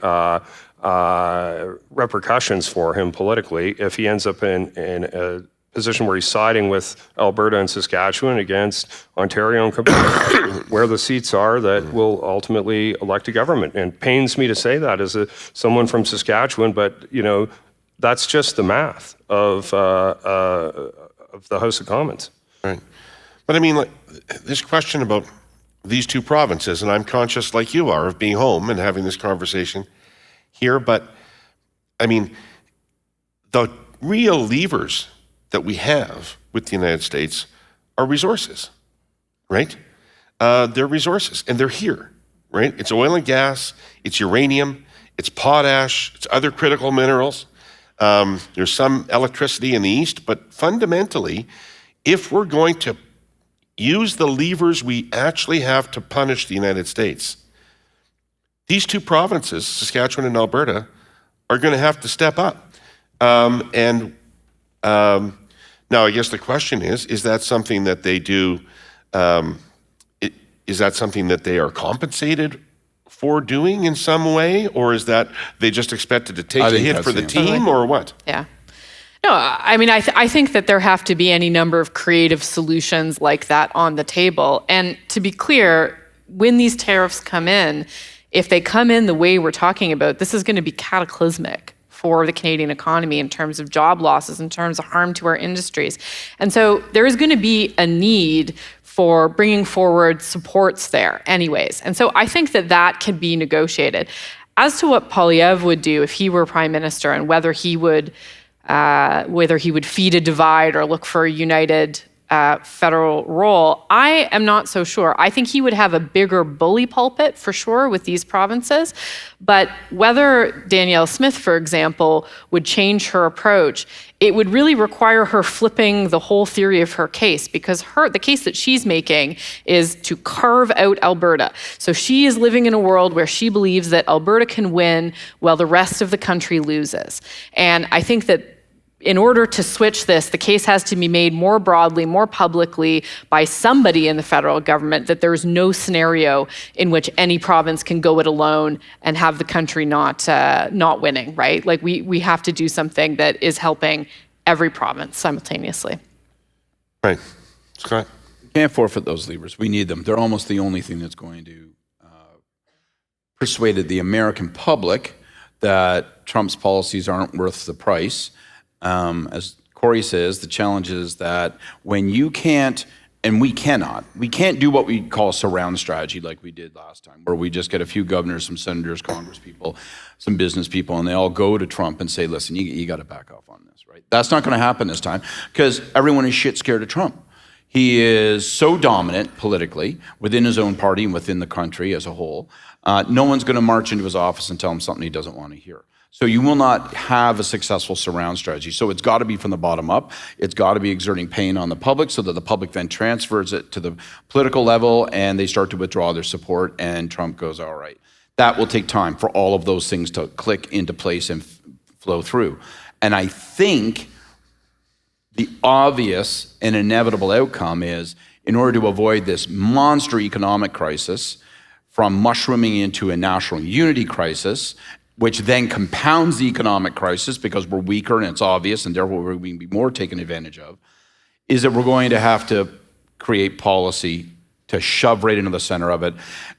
[SPEAKER 5] repercussions for him politically if he ends up in a position where he's siding with Alberta and Saskatchewan against Ontario and Quebec, where the seats are that will ultimately elect a government. And it pains me to say that as someone from Saskatchewan, but that's just the math of the House of Commons.
[SPEAKER 2] Right. But I mean, this question about these two provinces, and I'm conscious, like you are, of being home and having this conversation here, but I mean, the real levers that we have with the United States are resources, right? They're resources, and they're here, right? It's oil and gas, it's uranium, it's potash, it's other critical minerals. There's some electricity in the east, but fundamentally, if we're going to use the levers we actually have to punish the United States, these two provinces, Saskatchewan and Alberta, are going to have to step up. Now, I guess the question is that something that they do, is that something that they are compensated for doing in some way, or is that they just expected to take a hit for the team, or what?
[SPEAKER 3] Yeah. No, I mean, I think that there have to be any number of creative solutions like that on the table. And to be clear, when these tariffs come in, if they come in the way we're talking about, this is going to be cataclysmic for the Canadian economy in terms of job losses, in terms of harm to our industries. And so there is going to be a need for bringing forward supports there anyways. And so I think that that can be negotiated. As to what Poilievre would do if he were prime minister and whether he would feed a divide or look for a united federal role, I am not so sure. I think he would have a bigger bully pulpit for sure with these provinces, but whether Danielle Smith, for example, would change her approach, it would really require her flipping the whole theory of her case, because the case that she's making is to carve out Alberta. So she is living in a world where she believes that Alberta can win while the rest of the country loses. And I think that in order to switch this, the case has to be made more broadly, more publicly by somebody in the federal government that there is no scenario in which any province can go it alone and have the country not winning, right? Like we have to do something that is helping every province simultaneously.
[SPEAKER 2] Right. Scott?
[SPEAKER 4] We can't forfeit those levers. We need them. They're almost the only thing that's going to persuade the American public that Trump's policies aren't worth the price. As Kory says, the challenge is that when you can't, and we can't do what we call a surround strategy like we did last time, where we just get a few governors, some senators, Congress people, some business people, and they all go to Trump and say, listen, you got to back off on this, right? That's not going to happen this time because everyone is shit scared of Trump. He is so dominant politically within his own party and within the country as a whole. No one's going to march into his office and tell him something he doesn't want to hear. So you will not have a successful surround strategy. So it's got to be from the bottom up. It's got to be exerting pain on the public so that the public then transfers it to the political level and they start to withdraw their support and Trump goes, all right. That will take time for all of those things to click into place and flow through. And I think the obvious and inevitable outcome is, in order to avoid this monster economic crisis from mushrooming into a national unity crisis, which then compounds the economic crisis because we're weaker and it's obvious and therefore we're going to be more taken advantage of, is that we're going to have to create policy to shove right into the center of it.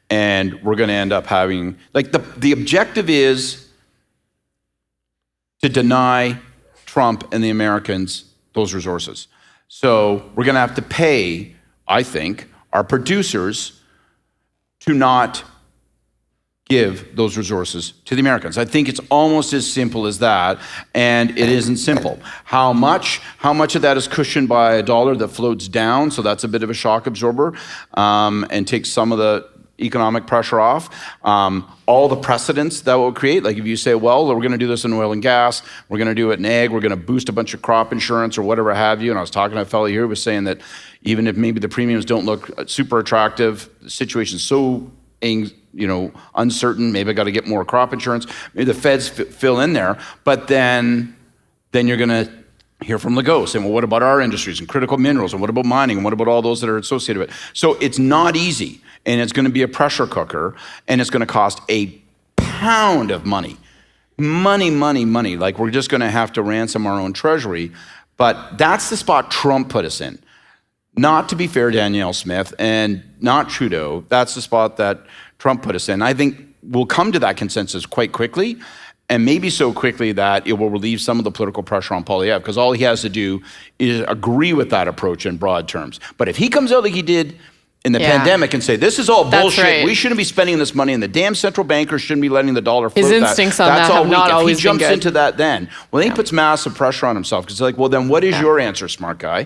[SPEAKER 4] And we're going to end up having, like the objective is to deny Trump and the Americans those resources. So we're going to have to pay, I think, our producers to not give those resources to the Americans. I think it's almost as simple as that, and it isn't simple. How much of that is cushioned by a dollar that floats down, so that's a bit of a shock absorber, and takes some of the economic pressure off. All the precedents that will create, like if you say, well, we're going to do this in oil and gas, we're going to do it in ag, we're going to boost a bunch of crop insurance or whatever have you, and I was talking to a fellow here who was saying that even if maybe the premiums don't look super attractive, the situation's so uncertain, maybe I got to get more crop insurance, maybe the feds fill in there, but then you're going to hear from Legault saying, well, what about our industries and critical minerals, and what about mining, and what about all those that are associated with it? So it's not easy, and it's going to be a pressure cooker, and it's going to cost a pound of money. Money. Like we're just going to have to ransom our own treasury, but that's the spot Trump put us in. Not to be fair, Danielle Smith, and not Trudeau, that's the spot that Trump put us in. I think we'll come to that consensus quite quickly, and maybe so quickly that it will relieve some of the political pressure on Poilievre, because all he has to do is agree with that approach in broad terms. But if he comes out like he did in the pandemic and say, this is all bullshit, right, we shouldn't be spending this money, and the damn central bankers shouldn't be letting the dollar float.
[SPEAKER 3] His instincts on that have not always been good.
[SPEAKER 4] If he jumps into that then, well, then he puts massive pressure on himself, because it's like, well, then what is your answer, smart guy?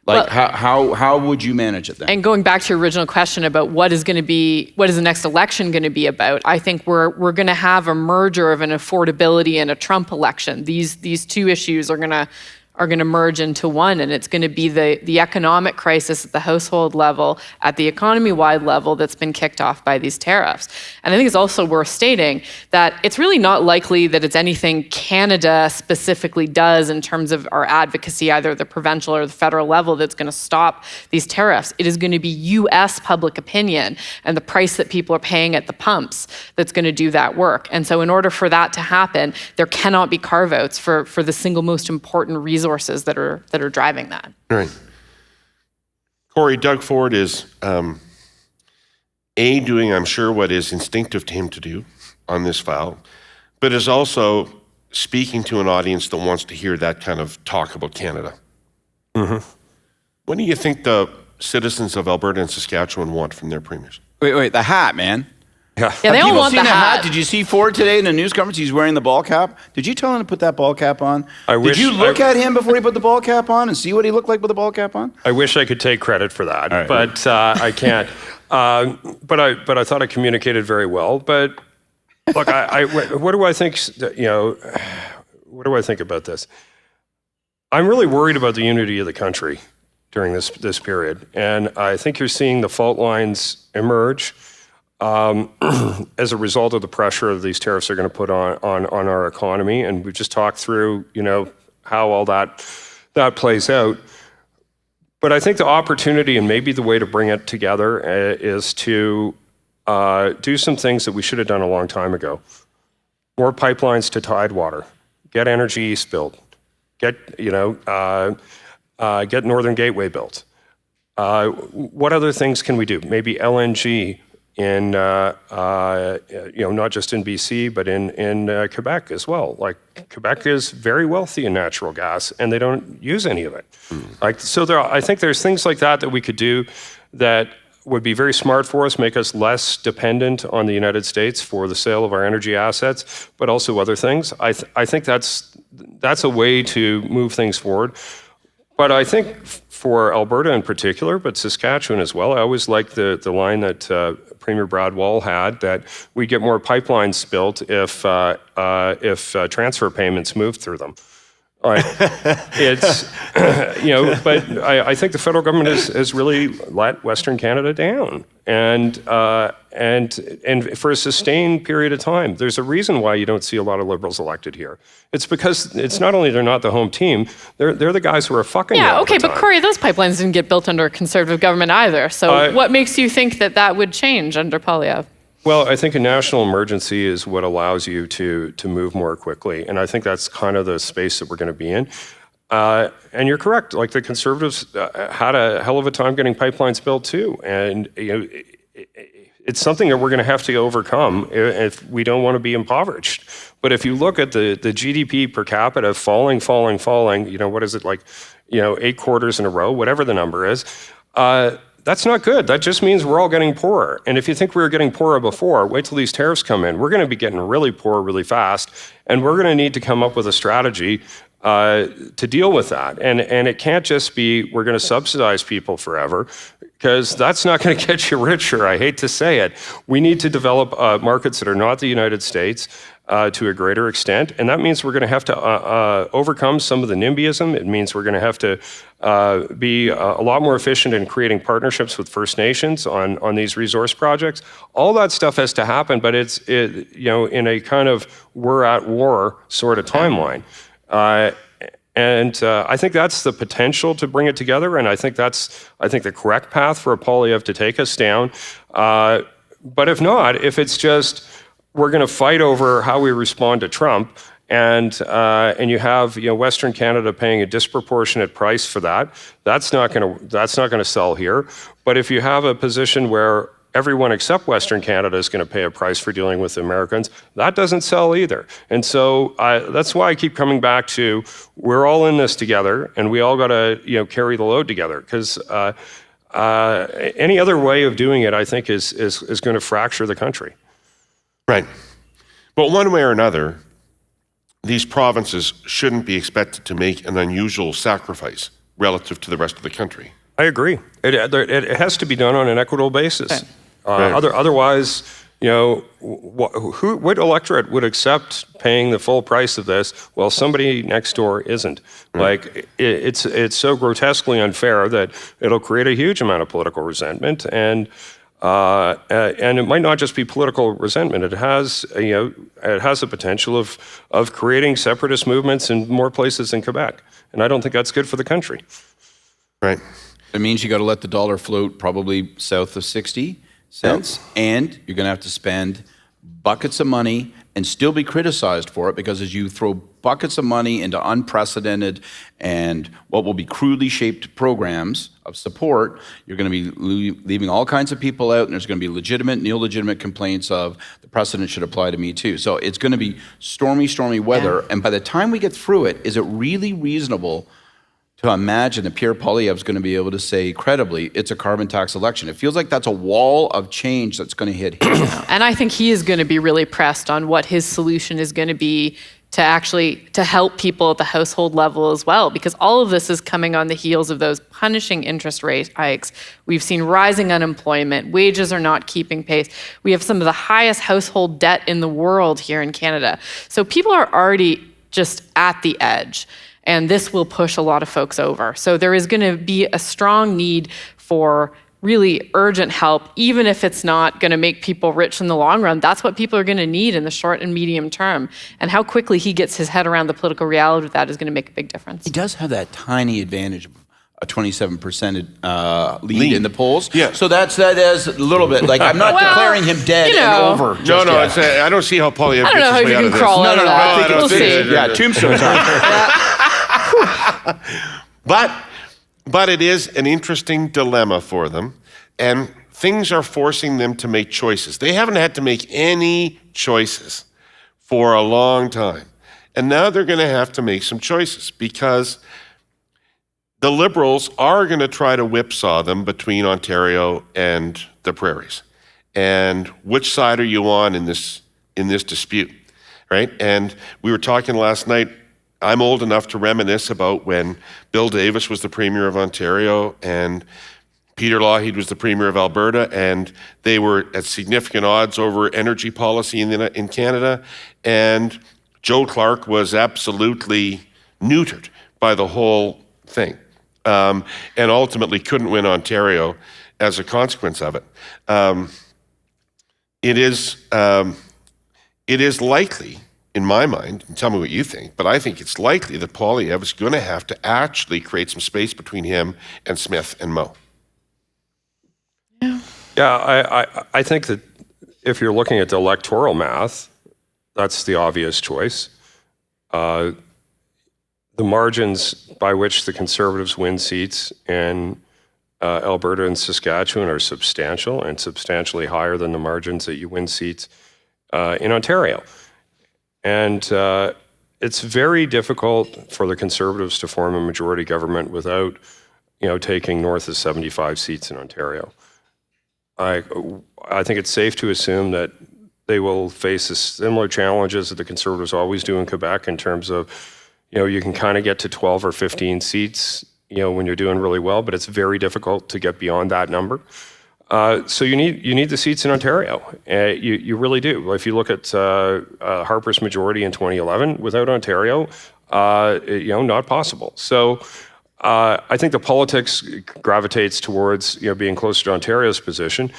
[SPEAKER 4] Like, how would you manage it then?
[SPEAKER 3] And going back to your original question about what is the next election going to be about, I think we're going to have a merger of an affordability and a Trump election. These two issues are going to merge into one, and it's going to be the economic crisis at the household level, at the economy-wide level that's been kicked off by these tariffs. And I think it's also worth stating that it's really not likely that it's anything Canada specifically does in terms of our advocacy, either the provincial or the federal level, that's going to stop these tariffs. It is going to be US public opinion and the price that people are paying at the pumps that's going to do that work. And so in order for that to happen, there cannot be carve-outs for the single most important resources that are driving that.
[SPEAKER 2] Right. Kory, Doug Ford is doing, I'm sure, what is instinctive to him to do on this file, but is also speaking to an audience that wants to hear that kind of talk about Canada.
[SPEAKER 5] Mm-hmm.
[SPEAKER 2] What do you think the citizens of Alberta and Saskatchewan want from their premiers?
[SPEAKER 4] Wait, the hat, man.
[SPEAKER 5] Yeah.
[SPEAKER 3] Yeah, they all want the hat.
[SPEAKER 4] Did you see Ford today in the news conference? He's wearing the ball cap. Did you tell him to put that ball cap on? Did you look at him before he put the ball cap on and see what he looked like with the ball cap on?
[SPEAKER 5] I wish I could take credit for that,
[SPEAKER 4] right.
[SPEAKER 5] but I can't. But I thought I communicated very well. But look, what do I think? What do I think about this? I'm really worried about the unity of the country during this period, and I think you're seeing the fault lines emerge. As a result of the pressure these tariffs are going to put on our economy. And we've just talked through, how all that plays out. But I think the opportunity and maybe the way to bring it together is to do some things that we should have done a long time ago. More pipelines to Tidewater, get Energy East built, get Northern Gateway built. What other things can we do? Maybe LNG in not just in BC, but in Quebec as well. Like, Quebec is very wealthy in natural gas, and they don't use any of it. I think there's things like that we could do that would be very smart for us, make us less dependent on the United States for the sale of our energy assets, but also other things. I think that's a way to move things forward. But I think for Alberta in particular, but Saskatchewan as well, I always liked the line that Premier Brad Wall had, that we get more pipelines built if transfer payments move through them. It's but I think the federal government has really let Western Canada down, and for a sustained period of time. There's a reason why you don't see a lot of Liberals elected here. It's because it's not only they're not the home team, they're the guys who are fucking.
[SPEAKER 3] Yeah, okay, but Kory, those pipelines didn't get built under a Conservative government either. So what makes you think that would change under Poilievre?
[SPEAKER 5] Well, I think a national emergency is what allows you to move more quickly, and I think that's kind of the space that we're going to be in. And you're correct. Like, the Conservatives had a hell of a time getting pipelines built too, and it's something that we're going to have to overcome if we don't want to be impoverished. But if you look at the GDP per capita falling, what is it, like 8 quarters in a row, whatever the number is. That's not good. That just means we're all getting poorer. And if you think we were getting poorer before, wait till these tariffs come in. We're going to be getting really poor really fast, and we're going to need to come up with a strategy to deal with that. And it can't just be we're going to subsidize people forever, because that's not going to get you richer. I hate to say it. We need to develop markets that are not the United States to a greater extent, and that means we're going to have to overcome some of the NIMBYism. It means we're going to have to be a lot more efficient in creating partnerships with First Nations on these resource projects. All that stuff has to happen, but it's in a kind of we're at war sort of timeline. And I think that's the potential to bring it together, and I think that's the correct path for a Poilievre to take us down. But if not, if it's just we're going to fight over how we respond to Trump, and you have Western Canada paying a disproportionate price for that, that's not going to sell here. But if you have a position where everyone except Western Canada is going to pay a price for dealing with the Americans, that doesn't sell either. And so that's why I keep coming back to we're all in this together, and we all got to carry the load together, because any other way of doing it, I think, is going to fracture the country.
[SPEAKER 2] Right. But one way or another, these provinces shouldn't be expected to make an unusual sacrifice relative to the rest of the country.
[SPEAKER 5] I agree. It has to be done on an equitable basis.
[SPEAKER 2] Right.
[SPEAKER 5] Otherwise, what electorate would accept paying the full price of this while somebody next door isn't? Like, it's so grotesquely unfair that it'll create a huge amount of political resentment, and it might not just be political resentment. It has the potential of creating separatist movements in more places in Quebec, and I don't think that's good for the country.
[SPEAKER 2] Right.
[SPEAKER 4] It means you got to let the dollar float probably south of 60 cents, and you're going to have to spend buckets of money and still be criticized for it, because as you throw buckets of money into unprecedented and what will be crudely shaped programs of support, you're going to be leaving all kinds of people out, and there's going to be legitimate and illegitimate complaints of the precedent should apply to me too. So it's going to be stormy, stormy weather, and by the time we get through it, is it really reasonable to imagine that Pierre Poilievre's going to be able to say credibly, it's a carbon tax election? It feels like that's a wall of change that's going to hit him.
[SPEAKER 3] And I think he is going to be really pressed on what his solution is going to be to help people at the household level as well, because all of this is coming on the heels of those punishing interest rate hikes. We've seen rising unemployment, wages are not keeping pace. We have some of the highest household debt in the world here in Canada. So people are already just at the edge, and this will push a lot of folks over. So there is going to be a strong need for really urgent help, even if it's not going to make people rich in the long run. That's what people are going to need in the short and medium term. And how quickly he gets his head around the political reality of that is going to make a big difference.
[SPEAKER 4] He does have that tiny advantage of a 27% lead in the polls.
[SPEAKER 2] Yeah.
[SPEAKER 4] So that is a little bit, like, I'm not declaring him dead and over.
[SPEAKER 2] I don't see how Poilievre
[SPEAKER 3] I don't know
[SPEAKER 2] gets
[SPEAKER 3] how
[SPEAKER 2] his way
[SPEAKER 3] you
[SPEAKER 2] out
[SPEAKER 3] can
[SPEAKER 2] of this.
[SPEAKER 3] crawl out of that.
[SPEAKER 4] I think
[SPEAKER 3] We'll
[SPEAKER 4] it's
[SPEAKER 3] see.
[SPEAKER 4] Yeah, tombstone time.
[SPEAKER 2] But it is an interesting dilemma for them, and things are forcing them to make choices. They haven't had to make any choices for a long time, and now they're going to have to make some choices, because the Liberals are going to try to whipsaw them between Ontario and the prairies. And which side are you on in this dispute, right? And we were talking last night, I'm old enough to reminisce about when Bill Davis was the Premier of Ontario and Peter Lougheed was the Premier of Alberta, and they were at significant odds over energy policy in Canada. And Joe Clark was absolutely neutered by the whole thing, and ultimately couldn't win Ontario as a consequence of it. It is likely, in my mind, and tell me what you think, but I think it's likely that Poilievre is going to have to actually create some space between him and Smith and Moe.
[SPEAKER 5] Yeah, I think that if you're looking at the electoral math, that's the obvious choice. The margins by which the Conservatives win seats in Alberta and Saskatchewan are substantial, and substantially higher than the margins that you win seats in Ontario. And it's very difficult for the Conservatives to form a majority government without, taking north of 75 seats in Ontario. I think it's safe to assume that they will face similar challenges that the Conservatives always do in Quebec, in terms of, you can kind of get to 12 or 15 seats, when you're doing really well, but it's very difficult to get beyond that number. So you need the seats in Ontario. You really do. If you look at Harper's majority in 2011, without Ontario, not possible. So I think the politics gravitates towards being closer to Ontario's position,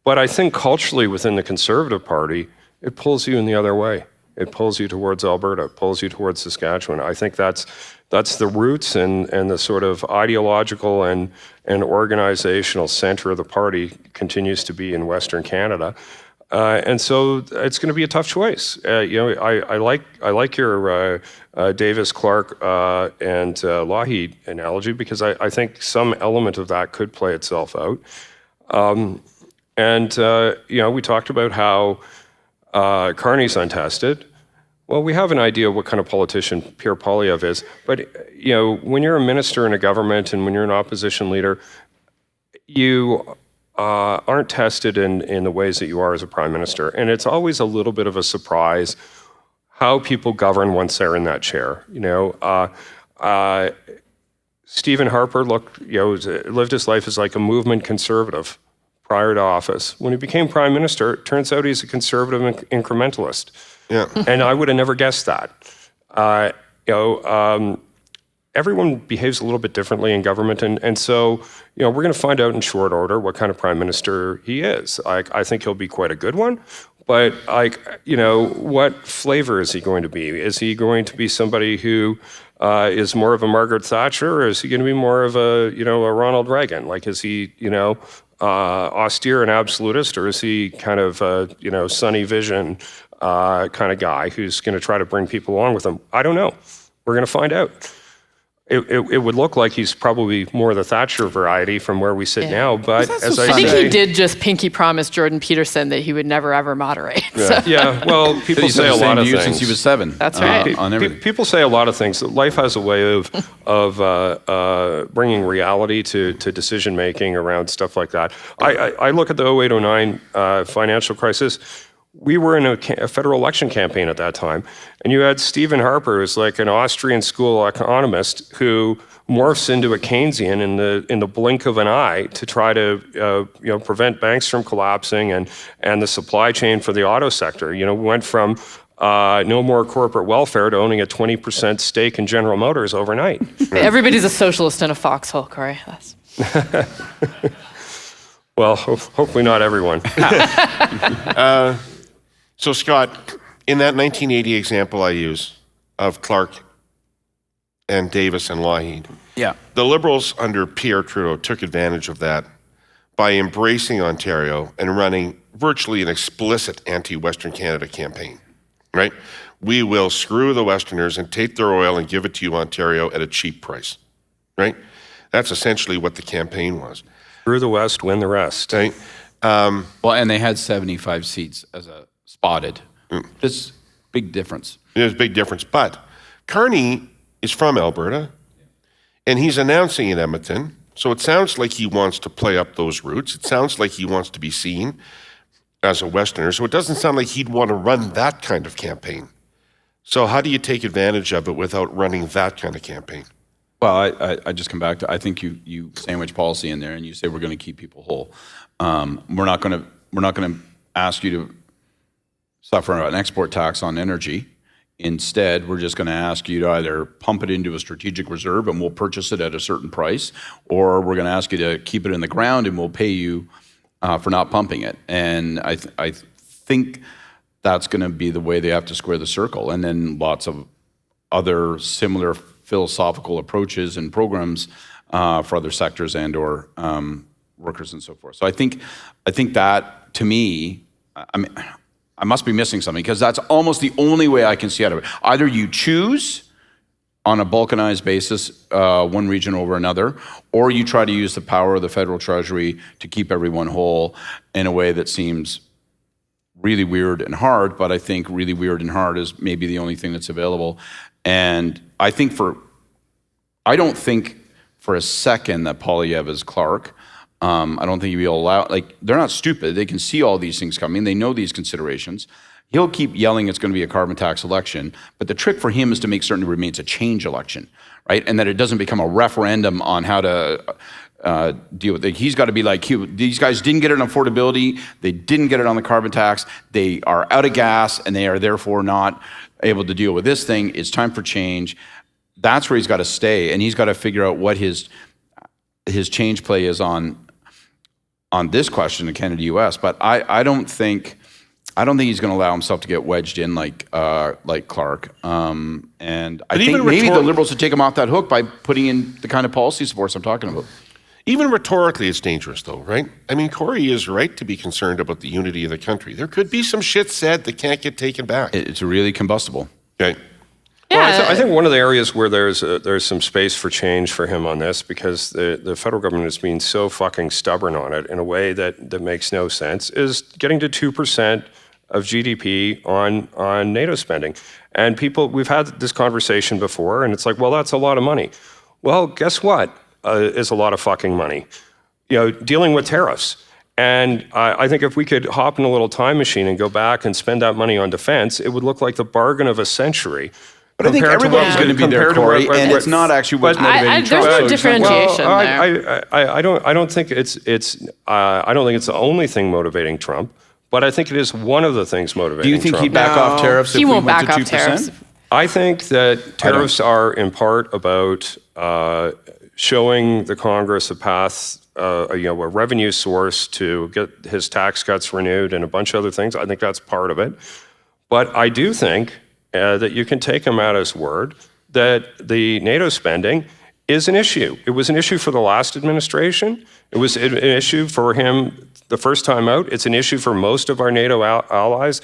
[SPEAKER 5] but I think culturally within the Conservative Party, it pulls you in the other way. It pulls you towards Alberta, it pulls you towards Saskatchewan. I think that's the roots and the sort of ideological and organizational center of the party continues to be in Western Canada. And so it's going to be a tough choice. I like your Davis, Clark, and Lougheed analogy, because I think some element of that could play itself out. We talked about how Carney's untested. Well, we have an idea what kind of politician Pierre Poilievre is, but when you're a minister in a government and when you're an opposition leader, you aren't tested in the ways that you are as a prime minister. And it's always a little bit of a surprise how people govern once they're in that chair. Stephen Harper lived his life as like a movement conservative prior to office. When he became prime minister, it turns out he's a conservative incrementalist.
[SPEAKER 2] Yeah.
[SPEAKER 5] And I would have never guessed that. Everyone behaves a little bit differently in government, and so we're going to find out in short order what kind of prime minister he is. I think he'll be quite a good one, but what flavor is he going to be? Is he going to be somebody who is more of a Margaret Thatcher, or is he going to be more of a Ronald Reagan? Like, is he austere and absolutist, or is he kind of sunny vision kind of guy who's going to try to bring people along with him? I don't know. We're going to find out. It would look like he's probably more the Thatcher variety from where we sit now, but as I
[SPEAKER 3] think
[SPEAKER 5] say,
[SPEAKER 3] he did just pinky promise Jordan Peterson that he would never ever moderate.
[SPEAKER 2] Yeah.
[SPEAKER 3] So.
[SPEAKER 5] yeah, well, people say a lot of things.
[SPEAKER 4] Since he was 7.
[SPEAKER 3] That's right.
[SPEAKER 4] On everything.
[SPEAKER 5] People say a lot of things. Life has a way of bringing reality to decision making around stuff like that. I look at the 08-09 financial crisis. We were in a federal election campaign at that time, and you had Stephen Harper, who's like an Austrian school economist who morphs into a Keynesian in the blink of an eye to try to prevent banks from collapsing and the supply chain for the auto sector. We went from no more corporate welfare to owning a 20% stake in General Motors overnight.
[SPEAKER 3] Everybody's a socialist in a foxhole, Kory.
[SPEAKER 5] Well, hopefully not everyone.
[SPEAKER 2] So, Scott, in that 1980 example I use of Clark and Davis and Lougheed, the Liberals under Pierre Trudeau took advantage of that by embracing Ontario and running virtually an explicit anti-Western Canada campaign, right? We will screw the Westerners and take their oil and give it to you, Ontario, at a cheap price, right? That's essentially what the campaign was.
[SPEAKER 5] Screw the West, win the rest.
[SPEAKER 2] Right?
[SPEAKER 4] Well, and they had 75 seats as a spotted. That's big difference.
[SPEAKER 2] There's a big difference. But Carney is from Alberta, and he's announcing in Edmonton, so it sounds like he wants to play up those roots. It sounds like he wants to be seen as a Westerner, so it doesn't sound like he'd want to run that kind of campaign. So how do you take advantage of it without running that kind of campaign?
[SPEAKER 4] Well, I just come back to, I think you sandwich policy in there and you say we're going to keep people whole. We're not going to ask you to suffer an export tax on energy. Instead, we're just going to ask you to either pump it into a strategic reserve and we'll purchase it at a certain price, or we're going to ask you to keep it in the ground and we'll pay you for not pumping it. And I think that's going to be the way they have to square the circle. And then lots of other similar philosophical approaches and programs for other sectors and or workers and so forth. So I think that, to me, I must be missing something, because that's almost the only way I can see out of it. Either you choose on a balkanized basis one region over another, or you try to use the power of the federal treasury to keep everyone whole in a way that seems really weird and hard, but I think really weird and hard is maybe the only thing that's available. And I don't think for a second that Poilievre is Clark. I don't think he'll be allowed, they're not stupid. They can see all these things coming. They know these considerations. He'll keep yelling it's going to be a carbon tax election, but the trick for him is to make certain it remains a change election, right? And that it doesn't become a referendum on how to deal with it. He's got to be like, these guys didn't get it on affordability, they didn't get it on the carbon tax, they are out of gas, and they are therefore not able to deal with this thing. It's time for change. That's where he's got to stay, and he's got to figure out what his change play is on this question in Canada-US. But I don't think he's going to allow himself to get wedged in like Clark. And I think maybe the Liberals would take him off that hook by putting in the kind of policy supports I'm talking about.
[SPEAKER 2] Even rhetorically, it's dangerous, though, right? I mean, Kory is right to be concerned about the unity of the country. There could be some shit said that can't get taken back.
[SPEAKER 4] It's really combustible.
[SPEAKER 2] Okay.
[SPEAKER 5] Well, I think one of the areas where there's some space for change for him on this, because the federal government is being so fucking stubborn on it in a way that makes no sense, is getting to 2% of GDP on NATO spending. And we've had this conversation before, and it's like, well, that's a lot of money. Well, guess what is a lot of fucking money? Dealing with tariffs. And I think if we could hop in a little time machine and go back and spend that money on defense, it would look like the bargain of a century.
[SPEAKER 4] But I think everyone's going to be there, Kory, and it's not actually what's motivating Trump.
[SPEAKER 3] There's no differentiation there.
[SPEAKER 5] I don't think it's the only thing motivating Trump, but I think it is one of the things motivating Trump.
[SPEAKER 4] Do you think he'd back off tariffs if we went to 2%?
[SPEAKER 5] I think that tariffs are in part about showing the Congress a path, a revenue source to get his tax cuts renewed and a bunch of other things. I think that's part of it. But I do think that you can take him at his word that the NATO spending is an issue. It was an issue for the last administration. It was an issue for him the first time out. It's an issue for most of our NATO allies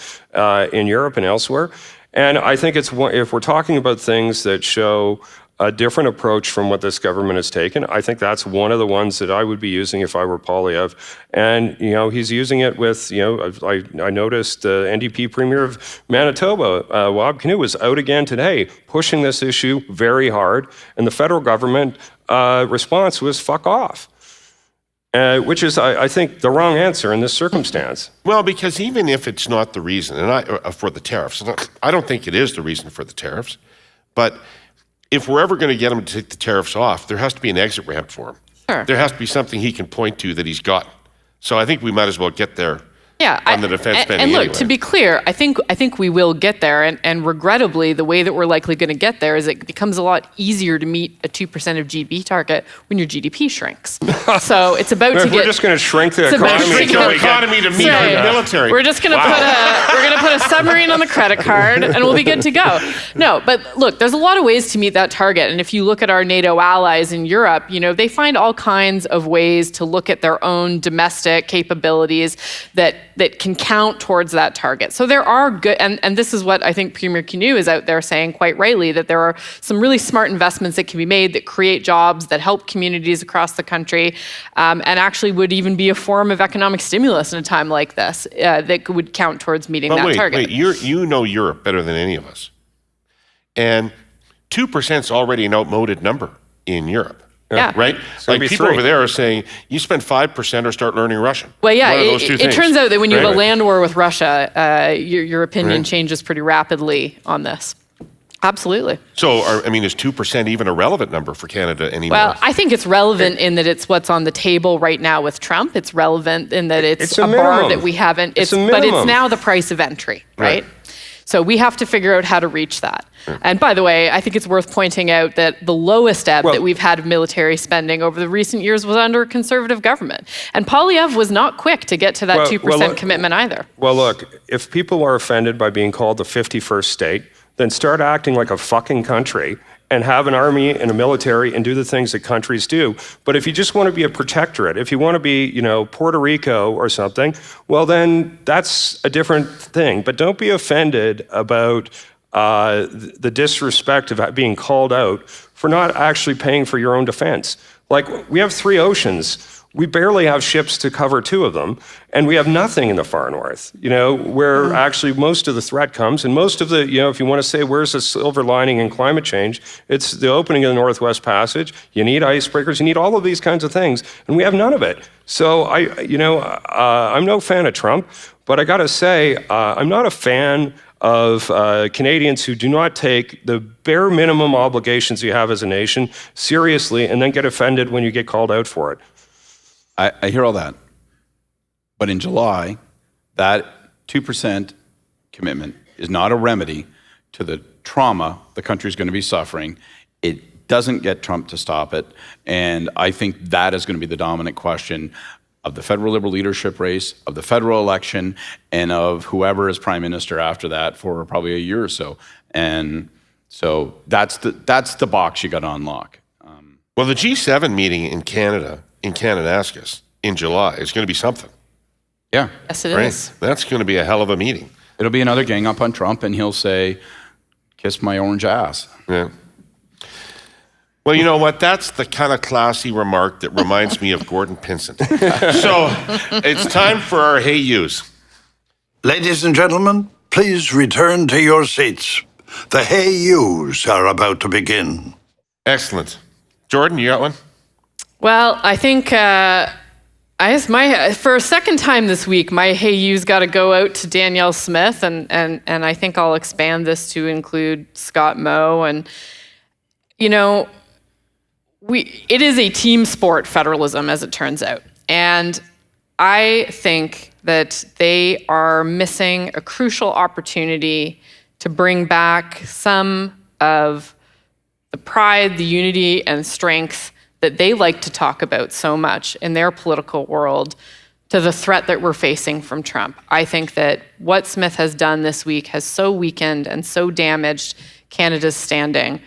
[SPEAKER 5] in Europe and elsewhere. And I think if we're talking about things that show a different approach from what this government has taken, I think that's one of the ones that I would be using if I were Poilievre. And, he's using it with, I noticed the NDP Premier of Manitoba, Wab Kinew, was out again today, pushing this issue very hard. And the federal government response was fuck off. Which is, I think, the wrong answer in this circumstance.
[SPEAKER 2] Well, because even if it's not the reason, for the tariffs, I don't think it is the reason for the tariffs, but if we're ever going to get him to take the tariffs off, there has to be an exit ramp for him.
[SPEAKER 3] Sure.
[SPEAKER 2] There has to be something he can point to that he's got. So I think we might as well get there on the defense spending
[SPEAKER 3] and look,
[SPEAKER 2] anyway.
[SPEAKER 3] to be clear, I think we will get there. And regrettably, the way that we're likely going to get there is it becomes a lot easier to meet a 2% of GDP target when your GDP shrinks. So it's about to get...
[SPEAKER 5] We're just going to shrink the economy.
[SPEAKER 2] Shrink our economy to meet our military.
[SPEAKER 3] We're just going to put a submarine on the credit card and we'll be good to go. No, but look, there's a lot of ways to meet that target. And if you look at our NATO allies in Europe, they find all kinds of ways to look at their own domestic capabilities that can count towards that target. So there are good, and this is what I think Premier Kinew is out there saying quite rightly, that there are some really smart investments that can be made that create jobs, that help communities across the country, and actually would even be a form of economic stimulus in a time like this that would count towards meeting that target.
[SPEAKER 2] Wait, you know Europe better than any of us. And 2% is already an outmoded number in Europe.
[SPEAKER 3] Yeah.
[SPEAKER 2] Right? Like people over there are saying, you spend 5% or start learning Russian.
[SPEAKER 3] Well, yeah,
[SPEAKER 2] One of those two
[SPEAKER 3] it
[SPEAKER 2] things.
[SPEAKER 3] turns out that when you have a land war with Russia, your opinion changes pretty rapidly on this. Absolutely.
[SPEAKER 2] So, is 2% even a relevant number for Canada anymore?
[SPEAKER 3] Well, I think it's relevant in that it's what's on the table right now with Trump. It's relevant in that it's a bar that we haven't. But it's now the price of entry, right? So we have to figure out how to reach that. And by the way, I think it's worth pointing out that the lowest ebb that we've had of military spending over the recent years was under a conservative government. And Poilievre was not quick to get to that 2% commitment either.
[SPEAKER 5] Well, look, if people are offended by being called the 51st state, then start acting like a fucking country and have an army and a military and do the things that countries do. But if you just want to be a protectorate, if you want to be, Puerto Rico or something, well, then that's a different thing. But don't be offended about the disrespect of being called out for not actually paying for your own defense. Like, we have 3 oceans. We barely have ships to cover 2 of them, and we have nothing in the far north, where actually most of the threat comes. And most of the, if you want to say where's the silver lining in climate change, it's the opening of the Northwest Passage. You need icebreakers, you need all of these kinds of things, and we have none of it. So I'm no fan of Trump, but I got to say, I'm not a fan of Canadians who do not take the bare minimum obligations you have as a nation seriously and then get offended when you get called out for it.
[SPEAKER 4] I hear all that. But in July, that 2% commitment is not a remedy to the trauma the country's going to be suffering. It doesn't get Trump to stop it. And I think that is going to be the dominant question of the federal Liberal leadership race, of the federal election, and of whoever is prime minister after that for probably a year or so. And so that's the box you got to unlock.
[SPEAKER 2] Well, the G7 meeting in Kananaskis in July is going to be something.
[SPEAKER 4] Yeah.
[SPEAKER 3] Yes, it is.
[SPEAKER 2] That's going to be a hell of a meeting.
[SPEAKER 4] It'll be another gang up on Trump, and he'll say, kiss my orange ass.
[SPEAKER 2] Yeah. Well, you know what? That's the kind of classy remark that reminds me of Gordon Pinson. So it's time for our heus.
[SPEAKER 6] Ladies and gentlemen, please return to your seats. The heus are about to begin.
[SPEAKER 2] Excellent. Jordan, you got one?
[SPEAKER 3] Well, I think I guess for a second time this week, my hey you's got to go out to Danielle Smith, and I think I'll expand this to include Scott Moe. And, it is a team sport, federalism, as it turns out. And I think that they are missing a crucial opportunity to bring back some of the pride, the unity, and strength that they like to talk about so much in their political world to the threat that we're facing from Trump. I think that what Smith has done this week has so weakened and so damaged Canada's standing.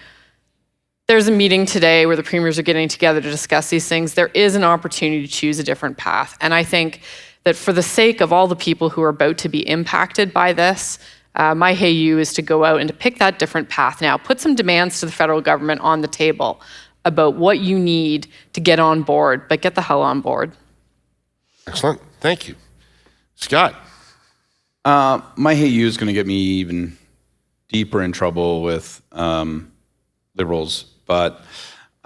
[SPEAKER 3] There's a meeting today where the premiers are getting together to discuss these things. There is an opportunity to choose a different path. And I think that for the sake of all the people who are about to be impacted by this, my hey you is to go out and to pick that different path now. Put some demands to the federal government on the table about what you need to get on board, but get the hell on board.
[SPEAKER 2] Excellent. Thank you. Scott.
[SPEAKER 4] My hey you is going to get me even deeper in trouble with Liberals, but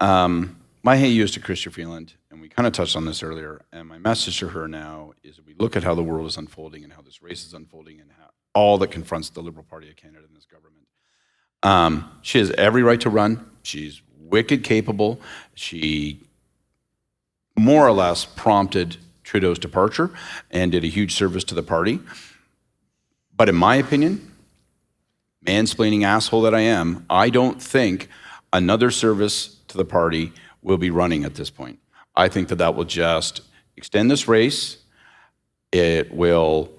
[SPEAKER 4] my hey you is to Chrystia Freeland, and we kind of touched on this earlier, and my message to her now is we look at how the world is unfolding and how this race is unfolding and how all that confronts the Liberal Party of Canada in this government. She has every right to run. She's wicked capable. She more or less prompted Trudeau's departure and did a huge service to the party. But in my opinion, mansplaining asshole that I am, I don't think another service to the party will be running at this point. I think that will just extend this race. It will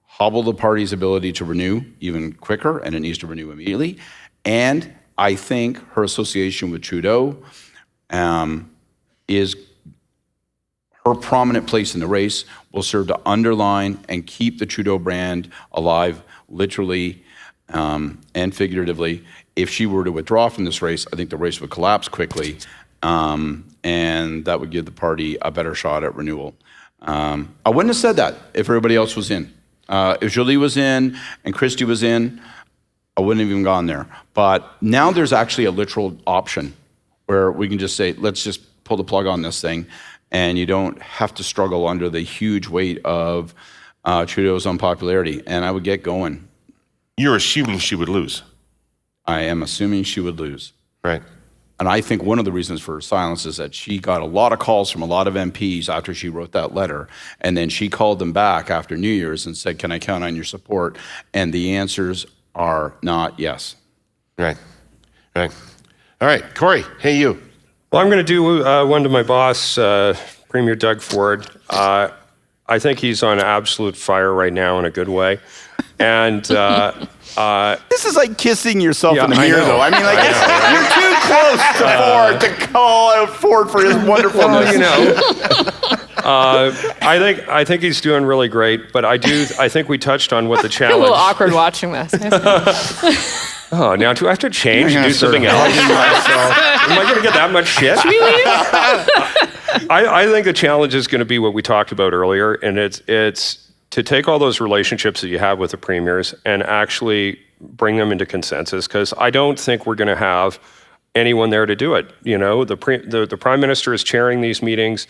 [SPEAKER 4] hobble the party's ability to renew even quicker, and it needs to renew immediately. And I think her association with Trudeau is her prominent place in the race will serve to underline and keep the Trudeau brand alive, literally and figuratively. If she were to withdraw from this race, I think the race would collapse quickly, and that would give the party a better shot at renewal. I wouldn't have said that if everybody else was in. If Julie was in and Christy was in, I wouldn't have even gone there. But now there's actually a literal option where we can just say, let's just pull the plug on this thing, and you don't have to struggle under the huge weight of Trudeau's unpopularity. And I would get going.
[SPEAKER 2] You're assuming she would lose.
[SPEAKER 4] I am assuming she would lose.
[SPEAKER 2] Right.
[SPEAKER 4] And I think one of the reasons for her silence is that she got a lot of calls from a lot of MPs after she wrote that letter. And then she called them back after New Year's and said, can I count on your support? And the answers are not yes.
[SPEAKER 2] Right. Right. All right. Kory, hey you.
[SPEAKER 5] Well, I'm going to do one to my boss, Premier Doug Ford. I think he's on absolute fire right now in a good way. And
[SPEAKER 4] this is like kissing yourself in the
[SPEAKER 5] I
[SPEAKER 4] mirror,
[SPEAKER 5] know.
[SPEAKER 4] though. I mean, like,
[SPEAKER 5] I
[SPEAKER 4] you're too close to Ford to call out Ford for his wonderfulness.
[SPEAKER 5] I think he's doing really great. But I think we touched on what the
[SPEAKER 3] A
[SPEAKER 5] challenge.
[SPEAKER 3] little awkward watching this.
[SPEAKER 5] Oh, now do I have to change and do something else? Am I going to get that much shit? I think the challenge is going to be what we talked about earlier, and it's to take all those relationships that you have with the premiers and actually bring them into consensus, because I don't think we're going to have anyone there to do it. The prime minister is chairing these meetings.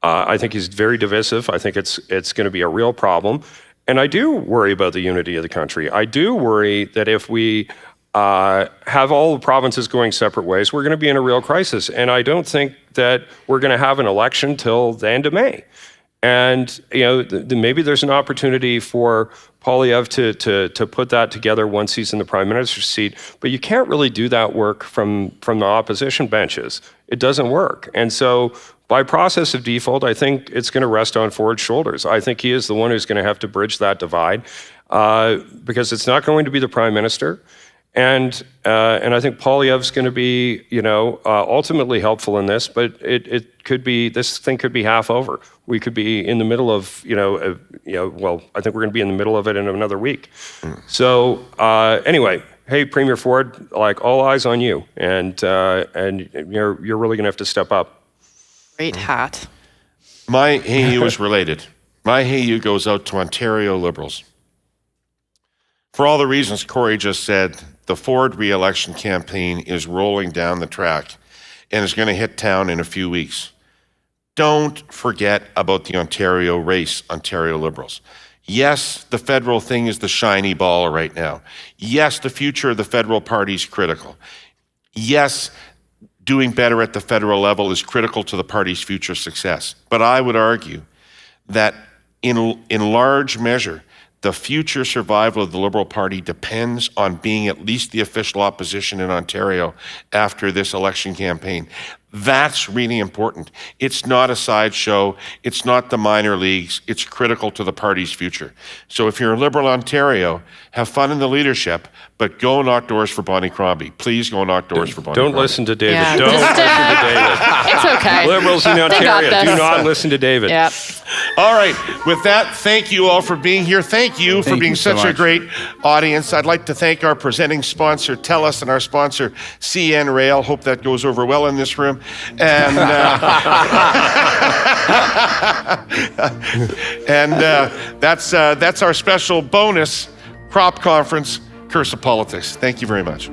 [SPEAKER 5] I think he's very divisive. I think it's going to be a real problem. And I do worry about the unity of the country. I do worry that if we have all the provinces going separate ways, we're going to be in a real crisis. And I don't think that we're going to have an election till the end of May. And maybe there's an opportunity for Poilievre to put that together once he's in the prime minister's seat. But you can't really do that work from the opposition benches. It doesn't work. And so by process of default, I think it's going to rest on Ford's shoulders. I think he is the one who's going to have to bridge that divide because it's not going to be the prime minister. And I think Poilievre's going to be, ultimately helpful in this, but this thing could be half over. We could be in the middle of, I think we're going to be in the middle of it in another week. So anyway, hey, Premier Ford, all eyes on you, and you're really going to have to step up.
[SPEAKER 3] Great hat.
[SPEAKER 2] My hey you is related. My hey you goes out to Ontario Liberals. For all the reasons Kory just said, the Ford re-election campaign is rolling down the track and is going to hit town in a few weeks. Don't forget about the Ontario race, Ontario Liberals. Yes, the federal thing is the shiny ball right now. Yes, the future of the federal party is critical. Yes, doing better at the federal level is critical to the party's future success. But I would argue that in large measure, the future survival of the Liberal Party depends on being at least the official opposition in Ontario after this election campaign. That's really important. It's not a sideshow. It's not the minor leagues. It's critical to the party's future. So if you're a Liberal Ontario, have fun in the leadership, but go knock doors for Bonnie Crombie. Please go knock doors for Bonnie Crombie.
[SPEAKER 5] Don't listen to David.
[SPEAKER 3] Yeah,
[SPEAKER 5] Don't
[SPEAKER 3] just,
[SPEAKER 5] listen to David.
[SPEAKER 3] It's okay.
[SPEAKER 5] Liberals in
[SPEAKER 3] They got
[SPEAKER 5] Ontario,
[SPEAKER 3] this.
[SPEAKER 5] do not listen to David.
[SPEAKER 3] Yep.
[SPEAKER 2] All right. With that, thank you all for being here. Thank you for
[SPEAKER 4] Thank
[SPEAKER 2] being
[SPEAKER 4] you so
[SPEAKER 2] such a
[SPEAKER 4] much.
[SPEAKER 2] great audience. I'd like to thank our presenting sponsor, TELUS, and our sponsor, CN Rail. Hope that goes over well in this room. And that's our special bonus crop conference, Curse of Politics. Thank you very much.